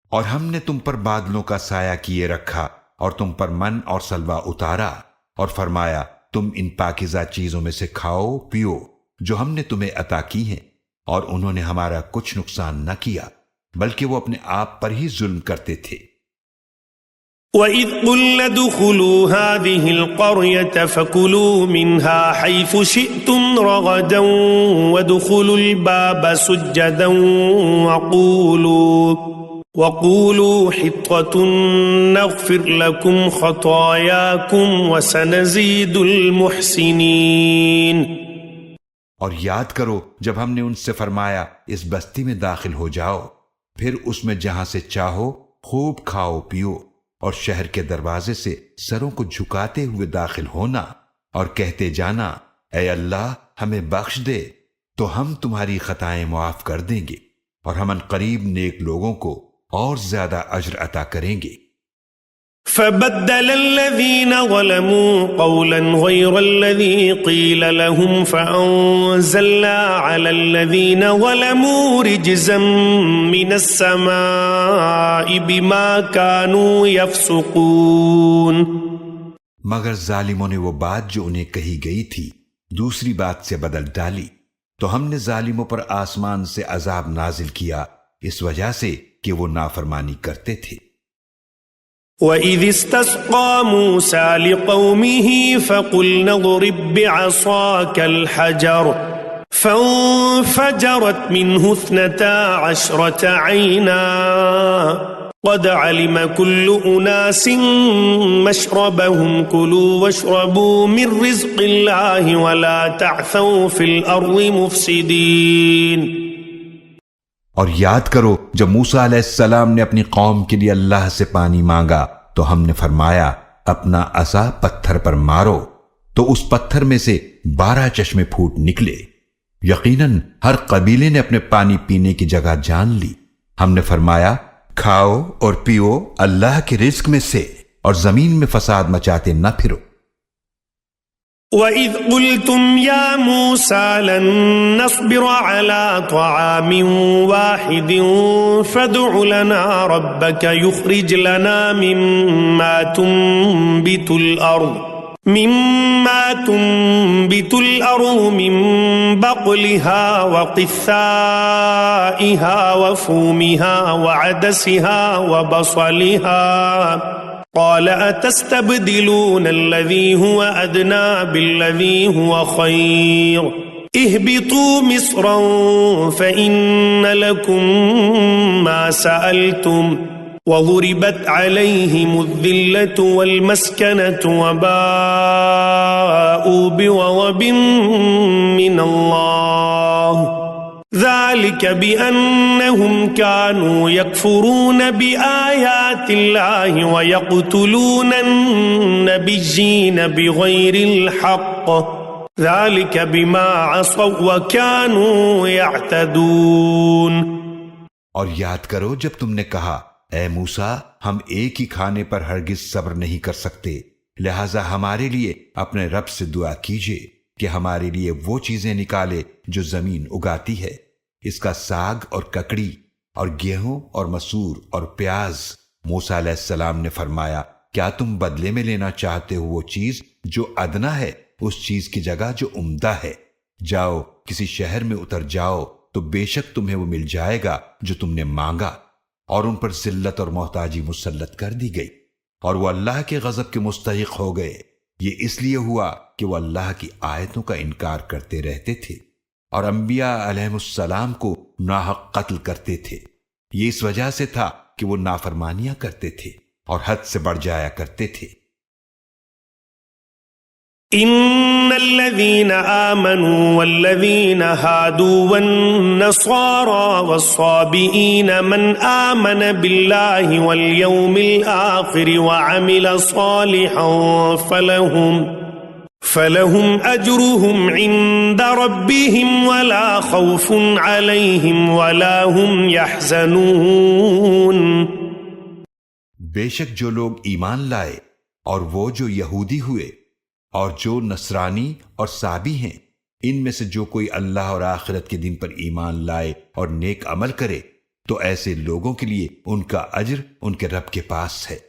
اور ہم نے تم پر بادلوں کا سایہ کیے رکھا اور تم پر من اور سلوہ اتارا اور فرمایا تم ان پاکیزہ چیزوں میں سے کھاؤ پیو جو ہم نے تمہیں عطا کی ہیں، اور انہوں نے ہمارا کچھ نقصان نہ کیا بلکہ وہ اپنے آپ پر ہی ظلم کرتے تھے۔ وَإِذْ قُلْنَا ادْخُلُوا هَٰذِهِ الْقَرْيَةَ فَكُلُوا مِنْهَا حَيْثُ شِئْتُمْ رَغَدًا وَادْخُلُوا الْبَابَ سُجَّدًا وَقُولُوا حِطَّةٌ نَغْفِرْ لَكُمْ خَطَايَاكُمْ وَسَنَزِيدُ الْمُحْسِنِينَ۔ اور یاد کرو جب ہم نے ان سے فرمایا اس بستی میں داخل ہو جاؤ، پھر اس میں جہاں سے چاہو خوب کھاؤ پیو، اور شہر کے دروازے سے سروں کو جھکاتے ہوئے داخل ہونا اور کہتے جانا اے اللہ ہمیں بخش دے تو ہم تمہاری خطائیں معاف کر دیں گے اور ہم قریب نیک لوگوں کو اور زیادہ اجر عطا کریں گے۔ فبدل الذين ظلموا قولا غير الذي قيل لهم فأنزلنا على الذين ظلموا رجزا من السماء بما كانوا يفسقون۔ مگر ظالموں نے وہ بات جو انہیں کہی گئی تھی دوسری بات سے بدل ڈالی تو ہم نے ظالموں پر آسمان سے عذاب نازل کیا اس وجہ سے کہ وہ نافرمانی کرتے تھے۔ وَإِذِ اسْتَسْقَى مُوسَى لِقَوْمِهِ فَقُلْنَا اضْرِب بِّعَصَاكَ الْحَجَرَ فَانفَجَرَتْ مِنْهُ 12 عَيْنًا قَدْ عَلِمَ كُلُّ أُنَاسٍ مَّشْرَبَهُمْ كُلُوا وَاشْرَبُوا مِن رِّزْقِ اللَّهِ وَلَا تَعْثَوْا فِي الْأَرْضِ مُفْسِدِينَ۔ اور یاد کرو جب موسیٰ علیہ السلام نے اپنی قوم کے لیے اللہ سے پانی مانگا تو ہم نے فرمایا اپنا عصا پتھر پر مارو تو اس پتھر میں سے 12 چشمے پھوٹ نکلے۔ یقیناً ہر قبیلے نے اپنے پانی پینے کی جگہ جان لی۔ ہم نے فرمایا کھاؤ اور پیو اللہ کے رزق میں سے اور زمین میں فساد مچاتے نہ پھرو۔ وَإِذْ قُلْتُمْ يَا مُوسَى لَن نَّصْبِرَ عَلَىٰ طَعَامٍ وَاحِدٍ فَادْعُ لَنَا رَبَّكَ يُخْرِجْ لَنَا مِمَّا تُنبِتُ الْأَرْضُ مِن بَقْلِهَا وَقِثَّائِهَا وَفُومِهَا وَعَدَسِهَا وَبَصَلِهَا قال أتستبدلون الذي هو أدنى بالذي هو خير اهبطوا مصرا فإن لكم ما سألتم وضربت عليهم الذلة والمسكنة وباءوا بغضب من الله ذلك بأنهم كانوا يكفرون بآيات الله ويقتلون النبيين بغير الحق ذلك بما عصوا وكانوا يعتدون۔ اور یاد کرو جب تم نے کہا اے موسیٰ ہم ایک ہی کھانے پر ہرگز صبر نہیں کر سکتے، لہذا ہمارے لیے اپنے رب سے دعا کیجئے کہ ہمارے لیے وہ چیزیں نکالے جو زمین اگاتی ہے، اس کا ساگ اور ککڑی اور گیہوں اور مسور اور پیاز۔ موسیٰ علیہ السلام نے فرمایا کیا تم بدلے میں لینا چاہتے ہو وہ چیز جو ادنا ہے اس چیز کی جگہ جو عمدہ ہے؟ جاؤ کسی شہر میں اتر جاؤ تو بے شک تمہیں وہ مل جائے گا جو تم نے مانگا، اور ان پر ذلت اور محتاجی مسلط کر دی گئی اور وہ اللہ کے غضب کے مستحق ہو گئے۔ یہ اس لیے ہوا کہ وہ اللہ کی آیتوں کا انکار کرتے رہتے تھے اور انبیاء علیہم السلام کو ناحق قتل کرتے تھے۔ یہ اس وجہ سے تھا کہ وہ نافرمانیاں کرتے تھے اور حد سے بڑھ جایا کرتے تھے۔ ان الذين آمنوا والذين هادوا والنصارى والصابئين من آمن بالله واليوم الآخر وعمل صالحا فلهم أجرهم عند ربهم ولا خوف عليهم ولا هم يحزنون۔ بے شک جو لوگ ایمان لائے اور وہ جو یہودی ہوئے اور جو نصرانی اور صابی ہیں، ان میں سے جو کوئی اللہ اور آخرت کے دن پر ایمان لائے اور نیک عمل کرے تو ایسے لوگوں کے لیے ان کا اجر ان کے رب کے پاس ہے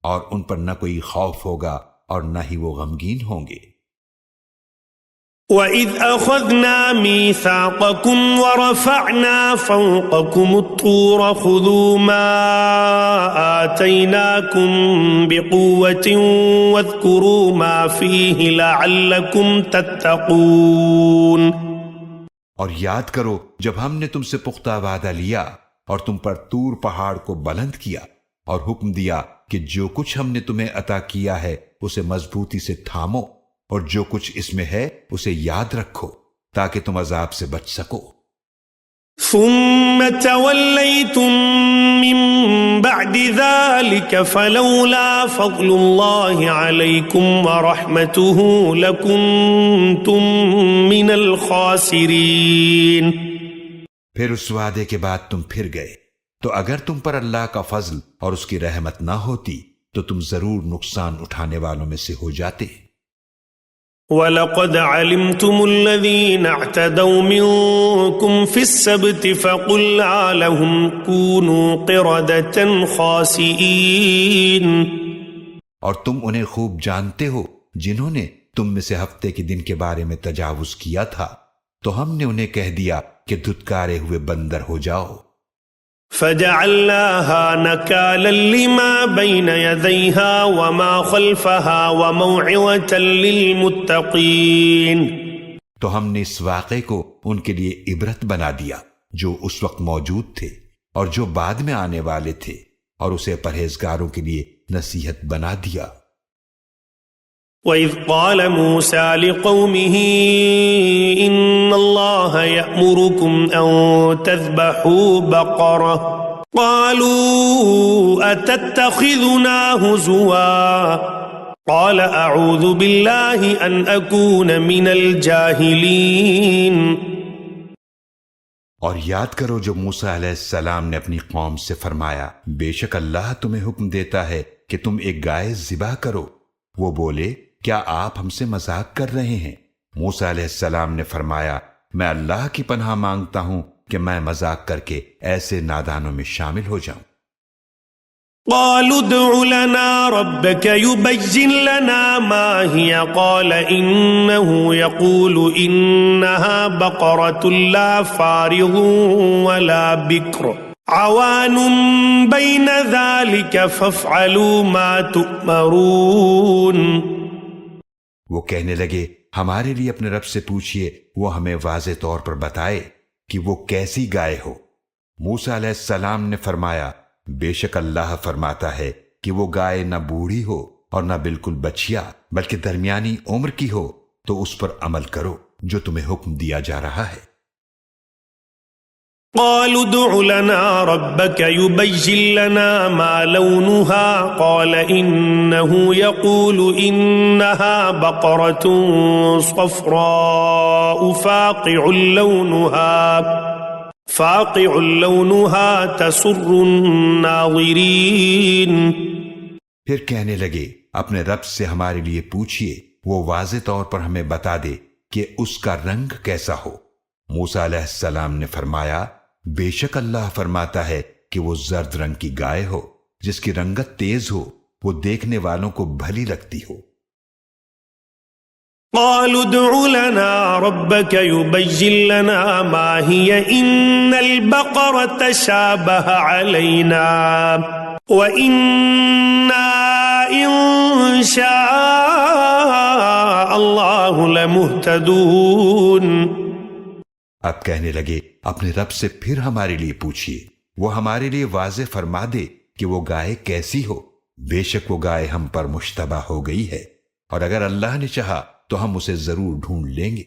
اور ان پر نہ کوئی خوف ہوگا اور نہ ہی وہ غمگین ہوں گے۔ وَإِذْ أَخَذْنَا مِيثَاقَكُمْ وَرَفَعْنَا فَوْقَكُمُ الطُّورَ خُذُوا مَا آتَيْنَاكُمْ بِقُوَّةٍ وَاذْكُرُوا مَا فِيهِ لَعَلَّكُمْ تَتَّقُونَ۔ اور یاد کرو جب ہم نے تم سے پختہ وعدہ لیا اور تم پر طور پہاڑ کو بلند کیا اور حکم دیا کہ جو کچھ ہم نے تمہیں عطا کیا ہے اسے مضبوطی سے تھامو اور جو کچھ اس میں ہے اسے یاد رکھو تاکہ تم عذاب سے بچ سکو۔ ثم توليتم من بعد ذلك فلولا فضل الله عليكم ورحمته لكنتم من الخاسرين۔ پھر اس وعدے کے بعد تم پھر گئے، تو اگر تم پر اللہ کا فضل اور اس کی رحمت نہ ہوتی تو تم ضرور نقصان اٹھانے والوں میں سے ہو جاتے۔ وَلَقَدْ عَلِمْتُمُ الَّذِينَ اعْتَدَوْا مِنْكُمْ فِي السَّبْتِ فَقُلْنَا لَهُمْ كُونُوا قِرَدَةً خَاسِئِينَ۔ اور تم انہیں خوب جانتے ہو جنہوں نے تم میں سے ہفتے کے دن کے بارے میں تجاوز کیا تھا، تو ہم نے انہیں کہہ دیا کہ دھتکارے ہوئے بندر ہو جاؤ۔ فَجَعَلْنَاهَا نَكَالًا لِمَا بَيْنَ يَدَيْهَا وَمَا خَلْفَهَا وَمَوْعِظَةً لِلْمُتَّقِينَ۔ تو ہم نے اس واقعے کو ان کے لیے عبرت بنا دیا جو اس وقت موجود تھے اور جو بعد میں آنے والے تھے، اور اسے پرہیزگاروں کے لیے نصیحت بنا دیا۔ وَإِذْ قَالَ مُوسَى لِقَوْمِهِ إِنَّ اللَّهَ يَأْمُرُكُمْ أَن تَذْبَحُوا بَقَرَةً قَالُوا أَتَتَّخِذُنَا هُزُوًا قَالَ أَعُوذُ بِاللَّهِ أَنْ أَكُونَ مِنَ الْجَاهِلِينَ۔ اور یاد کرو جو موسیٰ علیہ السلام نے اپنی قوم سے فرمایا، بے شک اللہ تمہیں حکم دیتا ہے کہ تم ایک گائے ذبح کرو۔ وہ بولے، کیا آپ ہم سے مذاق کر رہے ہیں؟ موسیٰ علیہ السلام نے فرمایا، میں اللہ کی پناہ مانگتا ہوں کہ میں مذاق کر کے ایسے نادانوں میں شامل ہو جاؤں۔ قالوا ادع لنا ربك يبين لنا ما هي قال إنه يقول إنها بقرة لا فارض ولا بكر عوان بين ذلك فافعلوا ما تؤمرون۔ وہ کہنے لگے، ہمارے لیے اپنے رب سے پوچھئے، وہ ہمیں واضح طور پر بتائے کہ وہ کیسی گائے ہو۔ موسیٰ علیہ السلام نے فرمایا، بے شک اللہ فرماتا ہے کہ وہ گائے نہ بوڑھی ہو اور نہ بالکل بچیا بلکہ درمیانی عمر کی ہو، تو اس پر عمل کرو جو تمہیں حکم دیا جا رہا ہے۔ قالوا ادع لنا ربك يبين لنا ما لونها قال إنه يقول إنها بقرة صفراء فاقع لونها تسر الناظرين۔ پھر کہنے لگے، اپنے رب سے ہمارے لیے پوچھئے، وہ واضح طور پر ہمیں بتا دے کہ اس کا رنگ کیسا ہو۔ موسیٰ علیہ السلام نے فرمایا، بے شک اللہ فرماتا ہے کہ وہ زرد رنگ کی گائے ہو جس کی رنگت تیز ہو، وہ دیکھنے والوں کو بھلی لگتی ہو۔ قالوا ادع لنا ربك يبين لنا ما هي إن البقرة شابه علينا وإنا إن شاء الله لمهتدون۔ اب کہنے لگے، اپنے رب سے پھر ہمارے لیے پوچھئے، وہ ہمارے لیے واضح فرما دے کہ وہ گائے کیسی ہو۔ بے شک وہ گائے ہم پر مشتبہ ہو گئی ہے، اور اگر اللہ نے چاہا تو ہم اسے ضرور ڈھونڈ لیں گے۔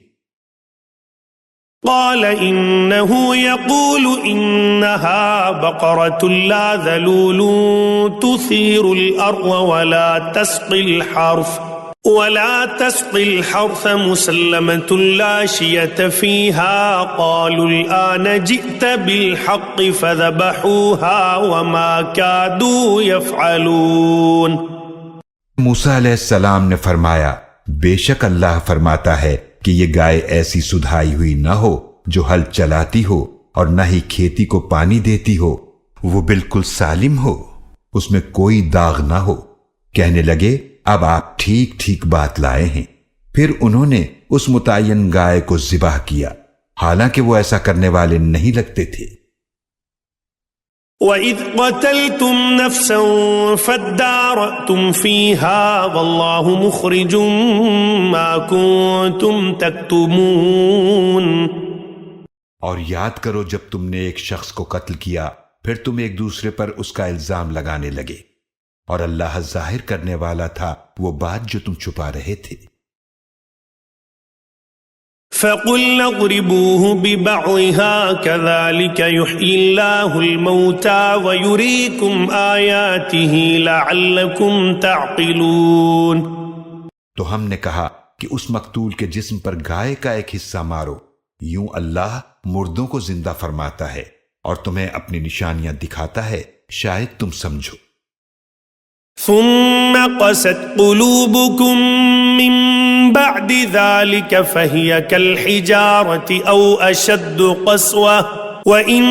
قال إنه يقول إنها بقرة لا ذلول تثير الأرض ولا تسقي الحرث مسلمة لا شية فيها قالوا الآن جئت بالحق فذبحوها وما كادوا يفعلون۔ موسیٰ علیہ السلام نے فرمایا، بے شک اللہ فرماتا ہے کہ یہ گائے ایسی سدھائی ہوئی نہ ہو جو ہل چلاتی ہو اور نہ ہی کھیتی کو پانی دیتی ہو، وہ بالکل سالم ہو، اس میں کوئی داغ نہ ہو۔ کہنے لگے، اب آپ ٹھیک ٹھیک بات لائے ہیں۔ پھر انہوں نے اس متعین گائے کو ذبح کیا، حالانکہ وہ ایسا کرنے والے نہیں لگتے تھے۔ وَإِذْ قَتَلْتُمْ نَفْسًا فَادَّارَأْتُمْ فِيهَا وَاللَّهُ مُخْرِجٌ مَا كُنتُمْ تَكْتُمُونَ۔ اور یاد کرو جب تم نے ایک شخص کو قتل کیا، پھر تم ایک دوسرے پر اس کا الزام لگانے لگے، اور اللہ ظاہر کرنے والا تھا وہ بات جو تم چھپا رہے تھے۔ فَقُلْنَا اضْرِبُوهُ بِبَعْضِهَا كَذَلِكَ يُحْيِي اللَّهُ الْمَوْتَى وَيُرِيكُمْ آيَاتِهِ لَعَلَّكُمْ تَعْقِلُونَ۔ تو ہم نے کہا کہ اس مقتول کے جسم پر گائے کا ایک حصہ مارو، یوں اللہ مردوں کو زندہ فرماتا ہے اور تمہیں اپنی نشانیاں دکھاتا ہے، شاید تم سمجھو۔ ثم قست قلوبكم من بعد ذلك فهي كالحجارة أو أشد قسوة وإن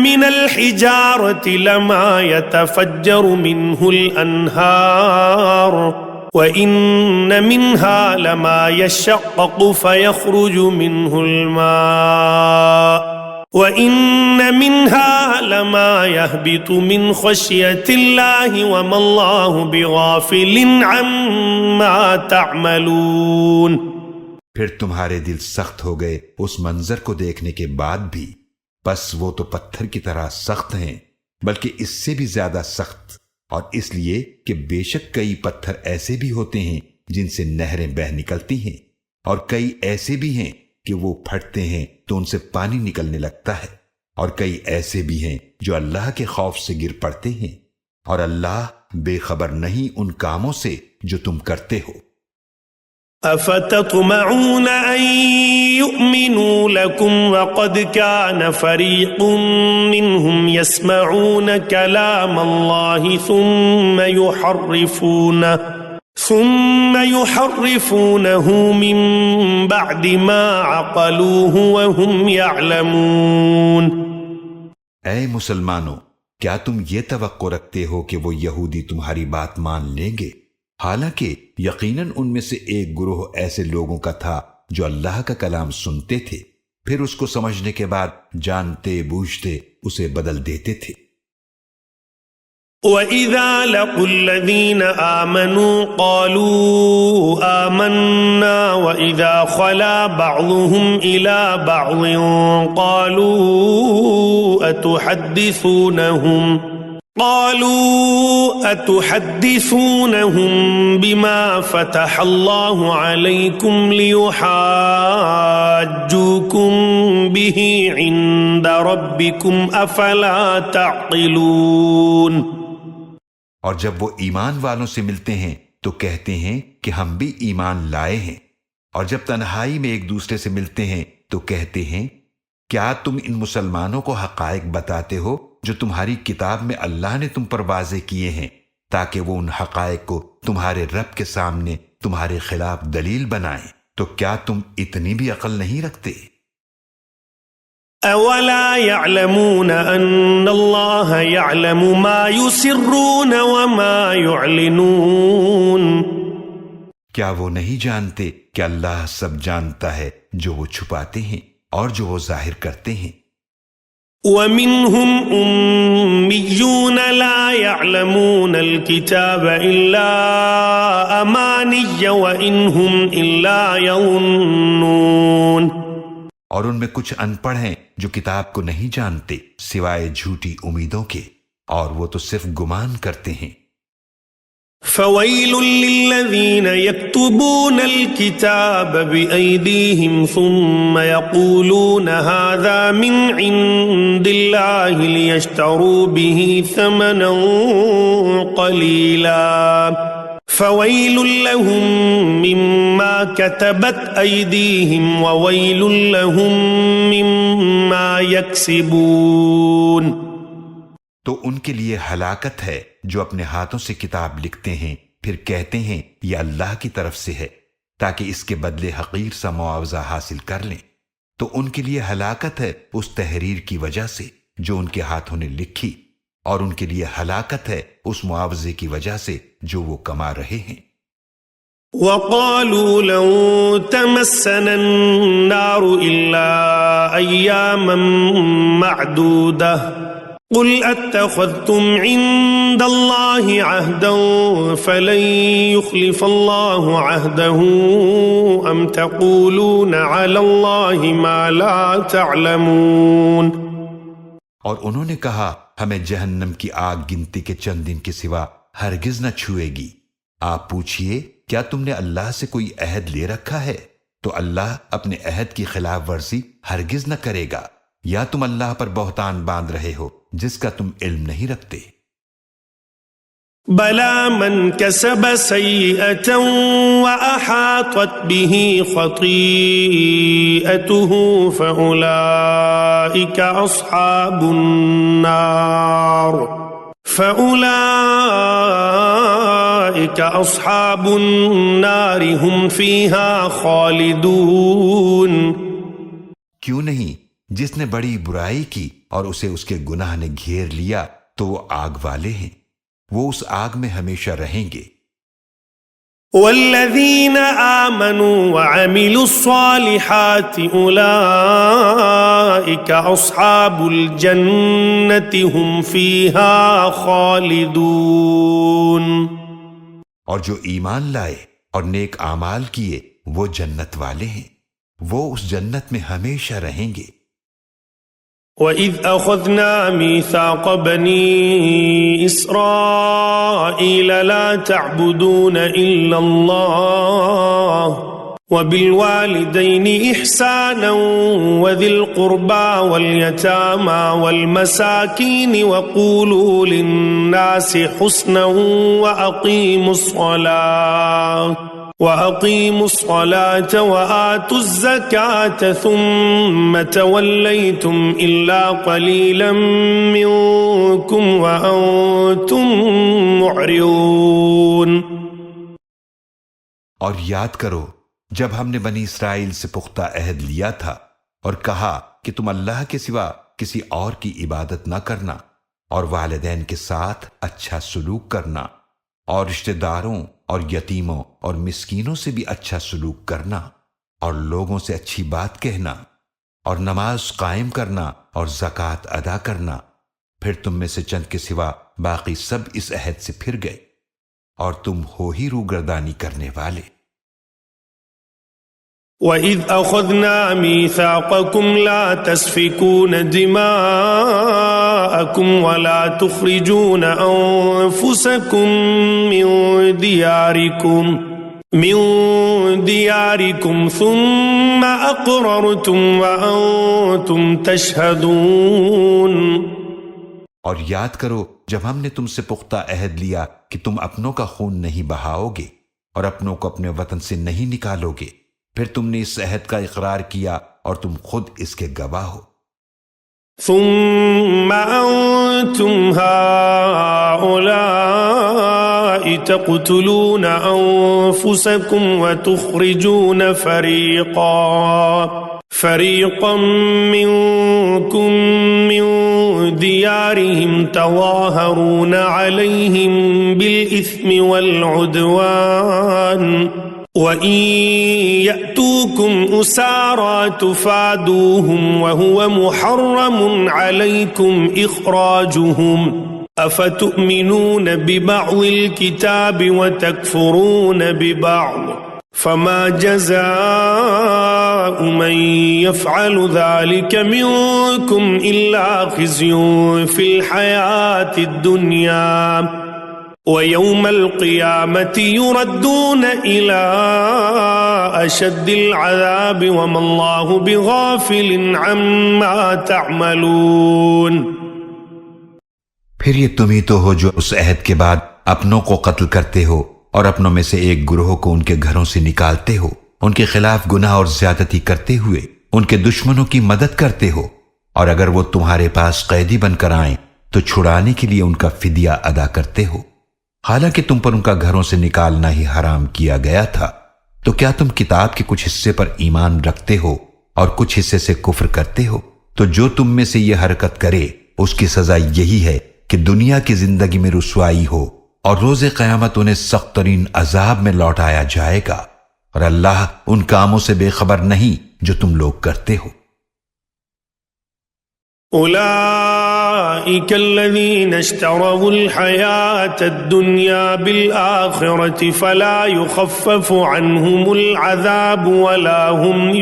من الحجارة لما يتفجر منه الأنهار وإن منها لما يشقق فيخرج منه الماء وَإِنَّ مِنْهَا لَمَا يَهْبِطُ مِنْ خَشْيَةِ اللَّهِ وَمَا اللَّهُ بِغَافِلٍ عَمَّا تَعْمَلُونَ۔ پھر تمہارے دل سخت ہو گئے اس منظر کو دیکھنے کے بعد بھی، بس وہ تو پتھر کی طرح سخت ہیں، بلکہ اس سے بھی زیادہ سخت، اور اس لیے کہ بے شک کئی پتھر ایسے بھی ہوتے ہیں جن سے نہریں بہہ نکلتی ہیں، اور کئی ایسے بھی ہیں کہ وہ پھٹتے ہیں تو ان سے پانی نکلنے لگتا ہے، اور کئی ایسے بھی ہیں جو اللہ کے خوف سے گر پڑتے ہیں، اور اللہ بے خبر نہیں ان کاموں سے جو تم کرتے ہو۔ أَفَتَطْمَعُونَ أَن يُؤْمِنُوا لَكُمْ وَقَدْ كَانَ فَرِيقٌ مِّنْهُمْ يَسْمَعُونَ كَلَامَ اللَّهِ ثُمَّ يُحَرِّفُونَهُ مِن بَعْدِ مَا عَقَلُوهُ وَهُمْ يَعْلَمُونَ۔ اے مسلمانوں، کیا تم یہ توقع رکھتے ہو کہ وہ یہودی تمہاری بات مان لیں گے؟ حالانکہ یقیناً ان میں سے ایک گروہ ایسے لوگوں کا تھا جو اللہ کا کلام سنتے تھے، پھر اس کو سمجھنے کے بعد جانتے بوجھتے اسے بدل دیتے تھے۔ وَإِذَا لَقُوا الَّذِينَ آمَنُوا قَالُوا آمَنَّا وَإِذَا خَلَا بَعْضُهُمْ إِلَى بَعْضٍ قَالُوا أَتُحَدِّثُونَهُمْ بِمَا فَتَحَ اللَّهُ عَلَيْكُمْ لِيُحَاجُّوكُمْ بِهِ عِندَ رَبِّكُمْ أَفَلَا تَعْقِلُونَ۔ اور جب وہ ایمان والوں سے ملتے ہیں تو کہتے ہیں کہ ہم بھی ایمان لائے ہیں، اور جب تنہائی میں ایک دوسرے سے ملتے ہیں تو کہتے ہیں کیا تم ان مسلمانوں کو حقائق بتاتے ہو جو تمہاری کتاب میں اللہ نے تم پر واضح کیے ہیں، تاکہ وہ ان حقائق کو تمہارے رب کے سامنے تمہارے خلاف دلیل بنائیں، تو کیا تم اتنی بھی عقل نہیں رکھتے؟ أَوَلَا يَعْلَمُونَ أَنَّ اللَّهَ يَعْلَمُ مَا يُسِرُّونَ وَمَا يُعْلِنُونَ۔ کیا وہ نہیں جانتے کہ اللہ سب جانتا ہے جو وہ چھپاتے ہیں اور جو وہ ظاہر کرتے ہیں۔ وَمِنْهُمْ أُمِّيُّونَ لَا يَعْلَمُونَ الْكِتَابَ إِلَّا أَمَانِيَّ وَإِنْ هُمْ إِلَّا يَظُنُّونَ۔ اور ان میں کچھ ان پڑھ ہیں جو کتاب کو نہیں جانتے سوائے جھوٹی امیدوں کے، اور وہ تو صرف گمان کرتے ہیں۔ فَوَيْلٌ لِّلَّذِينَ يَكْتُبُونَ الْكِتَابَ بِأَيْدِيهِمْ ثُمَّ يَقُولُونَ هَذَا مِنْ عِندِ اللَّهِ لِيَشْتَرُوا بِهِ ثَمَنًا قَلِيلًا فَوَيْلٌ لَّهُم مِّمَّا كَتَبَتْ أَيْدِيهِمْ وَوَيْلٌ لَّهُم مِّمَّا يَكْسِبُونَ۔ تو ان کے لیے ہلاکت ہے جو اپنے ہاتھوں سے کتاب لکھتے ہیں پھر کہتے ہیں یہ اللہ کی طرف سے ہے تاکہ اس کے بدلے حقیر سا معاوضہ حاصل کر لیں، تو ان کے لیے ہلاکت ہے اس تحریر کی وجہ سے جو ان کے ہاتھوں نے لکھی، اور ان کے لیے ہلاکت ہے اس معاوضے کی وجہ سے جو وہ کما رہے ہیں۔ وَقَالُوا لَن تَمَسَّنَا النَّارُ إِلَّا أَيَّامًا مَّعْدُودَةً قُلْ أَتَّخَذْتُمْ عِندَ اللَّهِ عَهْدًا فَلَن يُخْلِفَ اللَّهُ عَهْدَهُ أَمْ تَقُولُونَ عَلَى اللَّهِ مَا لَا تَعْلَمُونَ۔ اور انہوں نے کہا ہمیں جہنم کی آگ گنتی کے چند دن کے سوا ہرگز نہ چھوئے گی۔ آپ پوچھئے کیا تم نے اللہ سے کوئی عہد لے رکھا ہے؟ تو اللہ اپنے عہد کی خلاف ورزی ہرگز نہ کرے گا، یا تم اللہ پر بہتان باندھ رہے ہو جس کا تم علم نہیں رکھتے۔ بلى من كسب سيئة وأحاطت به خطيئته فأولئك أصحاب النار هم فيها خالدون۔ کیوں نہیں، جس نے بڑی برائی کی اور اسے اس کے گناہ نے گھیر لیا تو وہ آگ والے ہیں، وہ اس آگ میں ہمیشہ رہیں گے۔ والذین آمنوا وعملوا الصالحات اولئک اصحاب الجنة هم فیہا خالدون۔ اور جو ایمان لائے اور نیک اعمال کیے وہ جنت والے ہیں، وہ اس جنت میں ہمیشہ رہیں گے۔ وَإِذْ أَخَذْنَا مِيثَاقَ بَنِي إِسْرَائِيلَ لَا تَعْبُدُونَ إِلَّا اللَّهَ وَبِالْوَالِدَيْنِ إِحْسَانًا وَذِي الْقُرْبَى وَالْيَتَامَى وَالْمَسَاكِينِ وَقُولُوا لِلنَّاسِ حُسْنًا وَأَقِيمُوا الصَّلَاةَ وَآتُوا الزَّكَاةَ ثُمَّ تَوَلَّيْتُمْ إِلَّا قَلِيلًا مِّنكُمْ وَأَنتُم مُّعْرِضُونَ۔ اور یاد کرو جب ہم نے بنی اسرائیل سے پختہ عہد لیا تھا اور کہا کہ تم اللہ کے سوا کسی اور کی عبادت نہ کرنا، اور والدین کے ساتھ اچھا سلوک کرنا، اور رشتہ داروں اور یتیموں اور مسکینوں سے بھی اچھا سلوک کرنا، اور لوگوں سے اچھی بات کہنا، اور نماز قائم کرنا اور زکوٰۃ ادا کرنا، پھر تم میں سے چند کے سوا باقی سب اس عہد سے پھر گئے، اور تم ہو ہی روگردانی کرنے والے۔ وَإِذْ أَخَذْنَا مِيثَاقَكُمْ لَا تَسْفِكُونَ دِمَاءَكُمْ وَلَا تُخْرِجُونَ أَنفُسَكُمْ مِنْ دِيَارِكُمْ ثُمَّ أَقْرَرْتُمْ وَأَنْتُمْ تَشْهَدُونَ۔ اور یاد کرو جب ہم نے تم سے پختہ عہد لیا کہ تم اپنوں کا خون نہیں بہاؤ گے اور اپنوں کو اپنے وطن سے نہیں نکالو گے، پھر تم نے اس عہد کا اقرار کیا اور تم خود اس کے گواہ ہو۔ ثم أنتم هؤلاء تقتلون أنفسكم وتخرجون فريقا منكم من ديارهم تظاهرون عليهم بالإثم والعدوان وَإِن يَأْتُوكُمْ أُسَارَى تُفَادُوهُمْ وَهُوَ مُحَرَّمٌ عَلَيْكُمْ إِخْرَاجُهُمْ أَفَتُؤْمِنُونَ بِبَعْضِ الْكِتَابِ وَتَكْفُرُونَ بِبَعْضٍ فَمَا جَزَاءُ مَن يَفْعَلُ ذَلِكَ مِنكُمْ إِلَّا خِزْيٌ فِي الْحَيَاةِ الدُّنْيَا وَيَوْمَ الْقِيَامَةِ يُرَدُّونَ إِلَىٰ أَشَدِّ الْعَذَابِ وَمَا اللَّهُ بِغَافِلٍ عَمَّا تَعْمَلُونَ۔ پھر یہ تم ہی تو ہو جو اس عہد کے بعد اپنوں کو قتل کرتے ہو اور اپنوں میں سے ایک گروہ کو ان کے گھروں سے نکالتے ہو، ان کے خلاف گناہ اور زیادتی کرتے ہوئے ان کے دشمنوں کی مدد کرتے ہو، اور اگر وہ تمہارے پاس قیدی بن کر آئیں تو چھڑانے کے لیے ان کا فدیہ ادا کرتے ہو، حالانکہ تم پر ان کا گھروں سے نکالنا ہی حرام کیا گیا تھا۔ تو کیا تم کتاب کے کچھ حصے پر ایمان رکھتے ہو اور کچھ حصے سے کفر کرتے ہو؟ تو جو تم میں سے یہ حرکت کرے اس کی سزا یہی ہے کہ دنیا کی زندگی میں رسوائی ہو، اور روز قیامت انہیں سخت ترین عذاب میں لوٹایا جائے گا، اور اللہ ان کاموں سے بے خبر نہیں جو تم لوگ کرتے ہو۔ أولئك الذين اشتروا الحياة الدنيا بالآخرة فلا يخفف عنهم العذاب ولا هم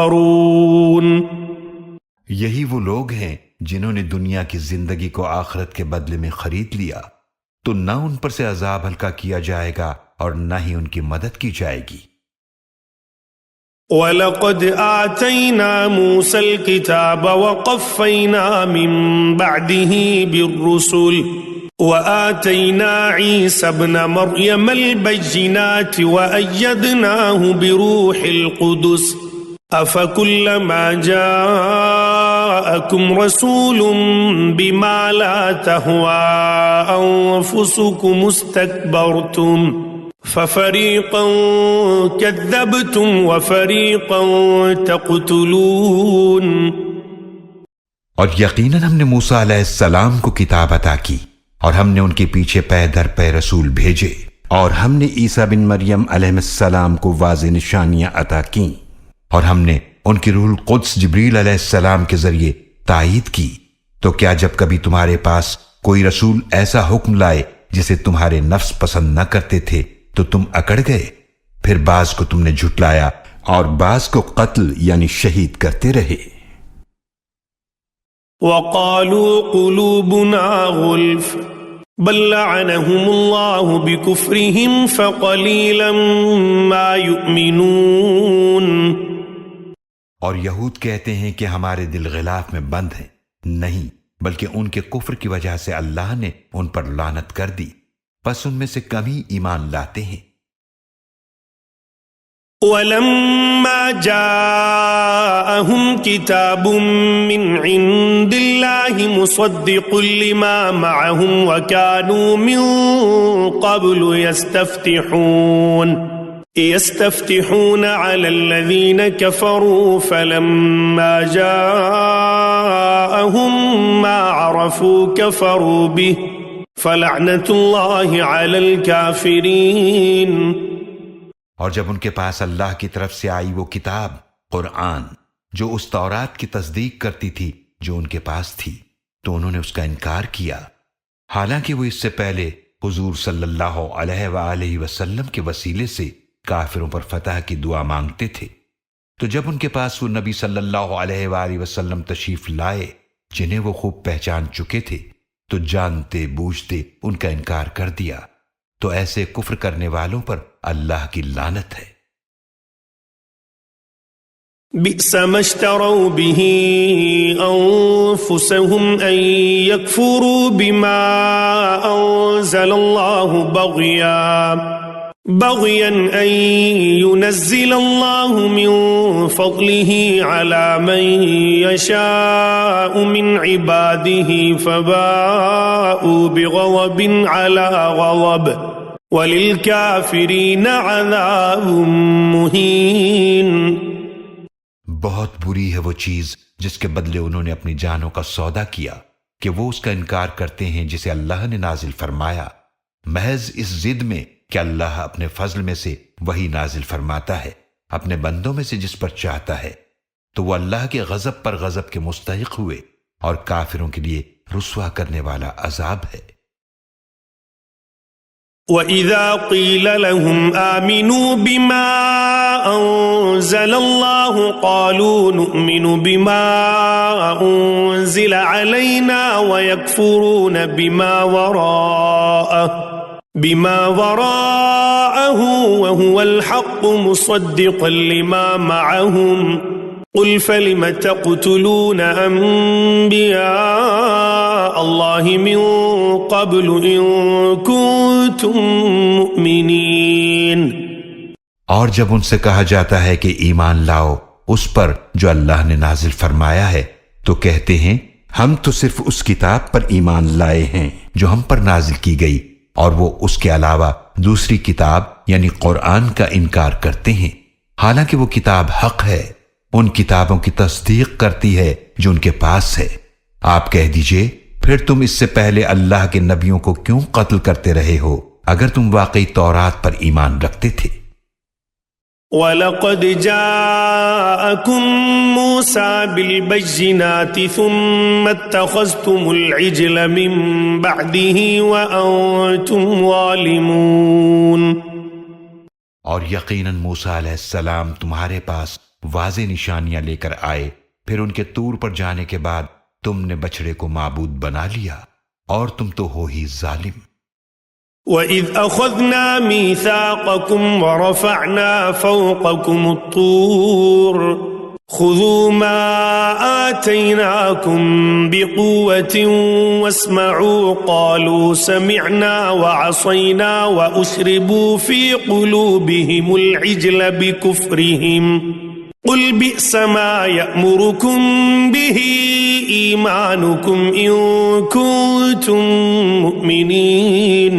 ينصرون۔ یہی وہ لوگ ہیں جنہوں نے دنیا کی زندگی کو آخرت کے بدلے میں خرید لیا، تو نہ ان پر سے عذاب ہلکا کیا جائے گا اور نہ ہی ان کی مدد کی جائے گی۔ وَلَقَدْ آتَيْنَا مُوسَى الْكِتَابَ وَقَفَّيْنَا مِن بَعْدِهِ بِالرُّسُلِ وَآتَيْنَا عِيسَى ابْنَ مَرْيَمَ الْبَيِّنَاتِ وَأَيَّدْنَاهُ بِرُوحِ الْقُدُسِ أَفَكُلَّمَا جَاءَكُمْ رَسُولٌ بِمَا لَا تَهْوَىٰ أَنفُسُكُمُ اسْتَكْبَرْتُمْ فَفَرِيقًا كَذَّبْتُمْ وَفَرِيقًا تَقْتُلُونَ۔ اور یقیناً ہم نے موسیٰ علیہ السلام کو کتاب عطا کی، اور ہم نے ان کے پیچھے پے در پے رسول بھیجے، اور ہم نے عیسیٰ بن مریم علیہ السلام کو واضح نشانیاں عطا کیں، اور ہم نے ان کی روح القدس جبریل علیہ السلام کے ذریعے تائید کی۔ تو کیا جب کبھی تمہارے پاس کوئی رسول ایسا حکم لائے جسے تمہارے نفس پسند نہ کرتے تھے تو تم اکڑ گئے؟ پھر بعض کو تم نے جھٹلایا اور بعض کو قتل یعنی شہید کرتے رہے۔ وَقَالُوا قُلُوبُنَا غُلْفٌ بَل لَّعَنَهُمُ اللَّهُ بِكُفْرِهِمْ فَقَلِيلًا مَا يُؤْمِنُونَ۔ اور یہود کہتے ہیں کہ ہمارے دل غلاف میں بند ہیں، نہیں بلکہ ان کے کفر کی وجہ سے اللہ نے ان پر لعنت کر دی، پس ان میں سے کم ہی ایمان لاتے ہیں۔ وَلَمَّا جَاءَهُمْ كِتَابٌ مِّنْ عِندِ اللَّهِ مُصَدِّقٌ لِّمَا مَعَهُمْ وَكَانُوا مِن قَبْلُ يَسْتَفْتِحُونَ عَلَى الَّذِينَ كَفَرُوا فَلَمَّا جَاءَهُم مَّا عَرَفُوا كَفَرُوا بِهِ فَلَعْنَةُ اللَّهِ عَلَى الْكَافِرِينَ۔ اور جب ان کے پاس اللہ کی طرف سے آئی وہ کتاب قرآن جو اس تورات کی تصدیق کرتی تھی جو ان کے پاس تھی، تو انہوں نے اس کا انکار کیا، حالانکہ وہ اس سے پہلے حضور صلی اللہ علیہ وآلہ وسلم کے وسیلے سے کافروں پر فتح کی دعا مانگتے تھے۔ تو جب ان کے پاس وہ نبی صلی اللہ علیہ وآلہ وسلم تشریف لائے جنہیں وہ خوب پہچان چکے تھے، تو جانتے بوجھتے ان کا انکار کر دیا، تو ایسے کفر کرنے والوں پر اللہ کی لعنت ہے۔ بئس ما اشتروا به أنفسهم أن يكفروا بما أنزل الله بغيا أن ينزل الله من فضله على من يشاء من عباده فباءوا بغضب على غضب وَلِلْكَافِرِينَ عَذَابٌ مُّهِينٌ۔ بہت بری ہے وہ چیز جس کے بدلے انہوں نے اپنی جانوں کا سودا کیا کہ وہ اس کا انکار کرتے ہیں جسے اللہ نے نازل فرمایا، محض اس ضد میں کہ اللہ اپنے فضل میں سے وہی نازل فرماتا ہے اپنے بندوں میں سے جس پر چاہتا ہے، تو وہ اللہ کے غضب پر غضب کے مستحق ہوئے، اور کافروں کے لیے رسوا کرنے والا عذاب ہے۔ وَإِذَا قِيلَ لَهُمْ آمِنُوا بِمَا أَنزَلَ اللَّهُ قَالُوا نُؤْمِنُ بِمَا أُنزِلَ عَلَيْنَا وَيَكْفُرُونَ بِمَا وَرَاءَهُ وَهُوَ الْحَقُّ مُصَدِّقًا لِمَا مَعَهُمْ قُلْ فَلِمَ تَقْتُلُونَ أَنبِيَاءَ اللَّهِ مِن قَبْلُ إِن كُنتُم مُّؤْمِنِينَ۔ اور جب ان سے کہا جاتا ہے کہ ایمان لاؤ اس پر جو اللہ نے نازل فرمایا ہے، تو کہتے ہیں ہم تو صرف اس کتاب پر ایمان لائے ہیں جو ہم پر نازل کی گئی، اور وہ اس کے علاوہ دوسری کتاب یعنی قرآن کا انکار کرتے ہیں، حالانکہ وہ کتاب حق ہے، ان کتابوں کی تصدیق کرتی ہے جو ان کے پاس ہے۔ آپ کہہ دیجئے پھر تم اس سے پہلے اللہ کے نبیوں کو کیوں قتل کرتے رہے ہو اگر تم واقعی تورات پر ایمان رکھتے تھے؟ وَلَقَدْ جَاءَكُم مُّوسَىٰ بِالْبَيِّنَاتِ ثُمَّ اتَّخَذْتُمُ الْعِجْلَ مِن بَعْدِهِ وَأَنتُمْ ظَالِمُونَ۔ اور یقیناً موسیٰ علیہ السلام تمہارے پاس واضح نشانیاں لے کر آئے، پھر ان کے طور پر جانے کے بعد تم نے بچڑے کو معبود بنا لیا، اور تم تو ہو ہی ظالم۔ وَإِذْ أَخَذْنَا مِيثَاقَكُمْ وَرَفَعْنَا فَوْقَكُمُ الطُّورَ خُذُوا مَا آتَيْنَاكُمْ بِقُوَّةٍ وَاسْمَعُوا قَالُوا سَمِعْنَا وَعَصَيْنَا وَأُشْرِبُوا فِي قُلُوبِهِمُ الْعِجْلَ بِكُفْرِهِمْ قُلْ بِئْسَ مَا يَأْمُرُكُمْ بِهِ إِيمَانُكُمْ إِن كُنتُم مُؤْمِنِينَ۔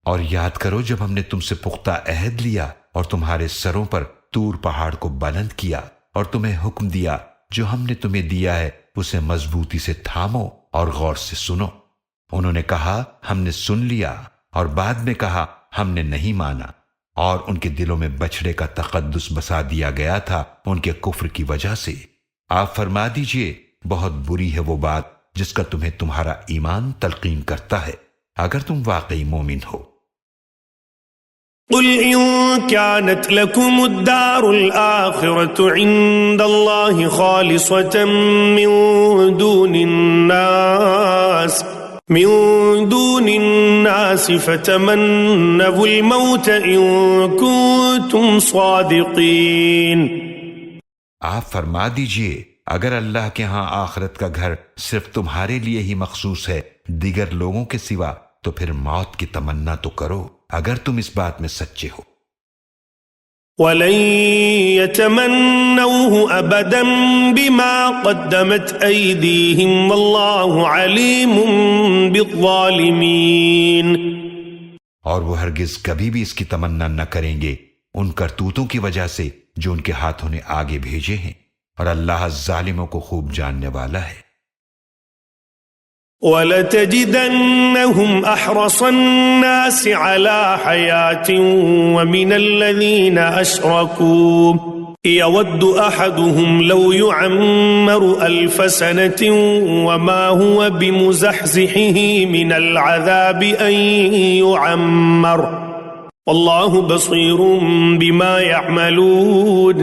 اور یاد کرو جب ہم نے تم سے پختہ عہد لیا اور تمہارے سروں پر طور پہاڑ کو بلند کیا اور تمہیں حکم دیا جو ہم نے تمہیں دیا ہے اسے مضبوطی سے تھامو اور غور سے سنو۔ انہوں نے کہا ہم نے سن لیا، اور بعد میں کہا ہم نے نہیں مانا، اور ان کے دلوں میں بچھڑے کا تقدس بسا دیا گیا تھا ان کے کفر کی وجہ سے۔ آپ فرما دیجئے بہت بری ہے وہ بات جس کا تمہیں تمہارا ایمان تلقین کرتا ہے، اگر تم واقعی مومن ہو۔ قل إن كانت لكم الدار الآخرة عند الله خالصة من دون الناس فتمنوا الموت إن كنتم صادقين۔ آپ فرما دیجئے اگر اللہ کے ہاں آخرت کا گھر صرف تمہارے لیے ہی مخصوص ہے دیگر لوگوں کے سوا، تو پھر موت کی تمنا تو کرو اگر تم اس بات میں سچے ہو۔ وَلَن يَتَمَنَّوْهُ أَبَدًا بِمَا قَدَّمَتْ أَيْدِيهِمْ وَاللَّهُ عَلِيمٌ بِالظَّالِمِينَ۔ اور وہ ہرگز کبھی بھی اس کی تمنا نہ کریں گے ان کرتوتوں کی وجہ سے جو ان کے ہاتھوں نے آگے بھیجے ہیں، اور اللہ ظالموں کو خوب جاننے والا ہے۔ وَلَتَجِدَنَّهُمْ أَحْرَصَ النَّاسِ عَلَى حَيَاةٍ وَمِنَ الَّذِينَ أَشْرَكُوا يَوَدُّ أَحَدُهُمْ لَوْ يُعَمَّرُ أَلْفَ سَنَةٍ وَمَا هُوَ بِمُزَحْزِحِهِ مِنَ الْعَذَابِ أَن يُعَمَّرَ وَاللَّهُ بَصِيرٌ بِمَا يَعْمَلُونَ۔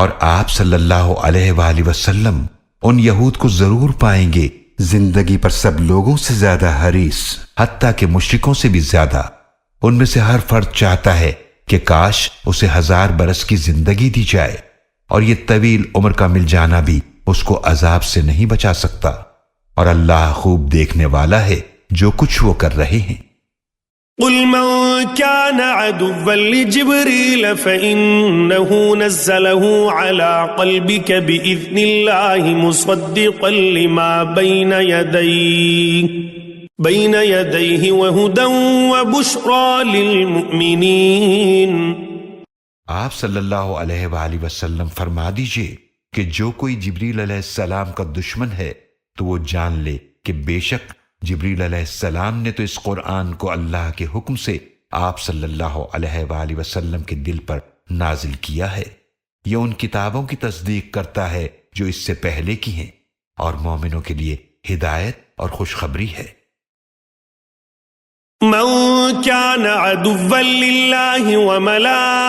اور آپ صلی اللہ علیہ وآلہ وسلم ان یہود کو ضرور پائیں گے زندگی پر سب لوگوں سے زیادہ حریص، حتیٰ کہ مشرکوں سے بھی زیادہ۔ ان میں سے ہر فرد چاہتا ہے کہ کاش اسے 1000 برس کی زندگی دی جائے، اور یہ طویل عمر کا مل جانا بھی اس کو عذاب سے نہیں بچا سکتا، اور اللہ خوب دیکھنے والا ہے جو کچھ وہ کر رہے ہیں۔ قل من كان عدوا لجبريل فإنه نزله على قلبك بإذن الله مصدقا لما بين يديه وهدى وبشرى للمؤمنين۔ آپ صلی اللہ علیہ وآلہ وسلم فرما دیجئے کہ جو کوئی جبریل علیہ السلام کا دشمن ہے تو وہ جان لے کہ بے شک جبریل علیہ السلام نے تو اس قرآن کو اللہ کے حکم سے آپ صلی اللہ علیہ وآلہ وسلم کے دل پر نازل کیا ہے۔ یہ ان کتابوں کی تصدیق کرتا ہے جو اس سے پہلے کی ہیں، اور مومنوں کے لیے ہدایت اور خوشخبری ہے۔ من كان عدوا لله وملائكته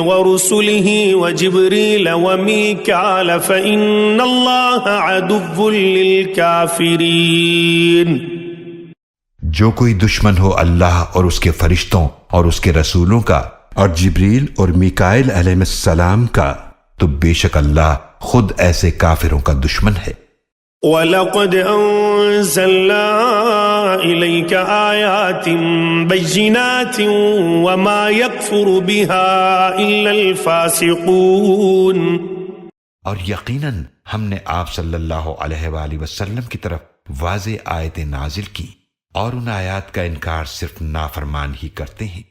ورسله وجبريل وميكال فإن الله عدو للكافرين۔ جو کوئی دشمن ہو اللہ اور اس کے فرشتوں اور اس کے رسولوں کا اور جبریل اور میکائیل علیہ السلام کا، تو بے شک اللہ خود ایسے کافروں کا دشمن ہے۔ وَلَقَدْ أَنزَلْنَا إِلَيْكَ آيَاتٍ بَيِّنَاتٍ وَمَا يَكْفُرُ بِهَا إِلَّا الْفَاسِقُونَ۔ اور یقیناً ہم نے آپ صلی اللہ علیہ وآلہ وسلم کی طرف واضح آیتیں نازل کی، اور ان آیات کا انکار صرف نافرمان ہی کرتے ہیں۔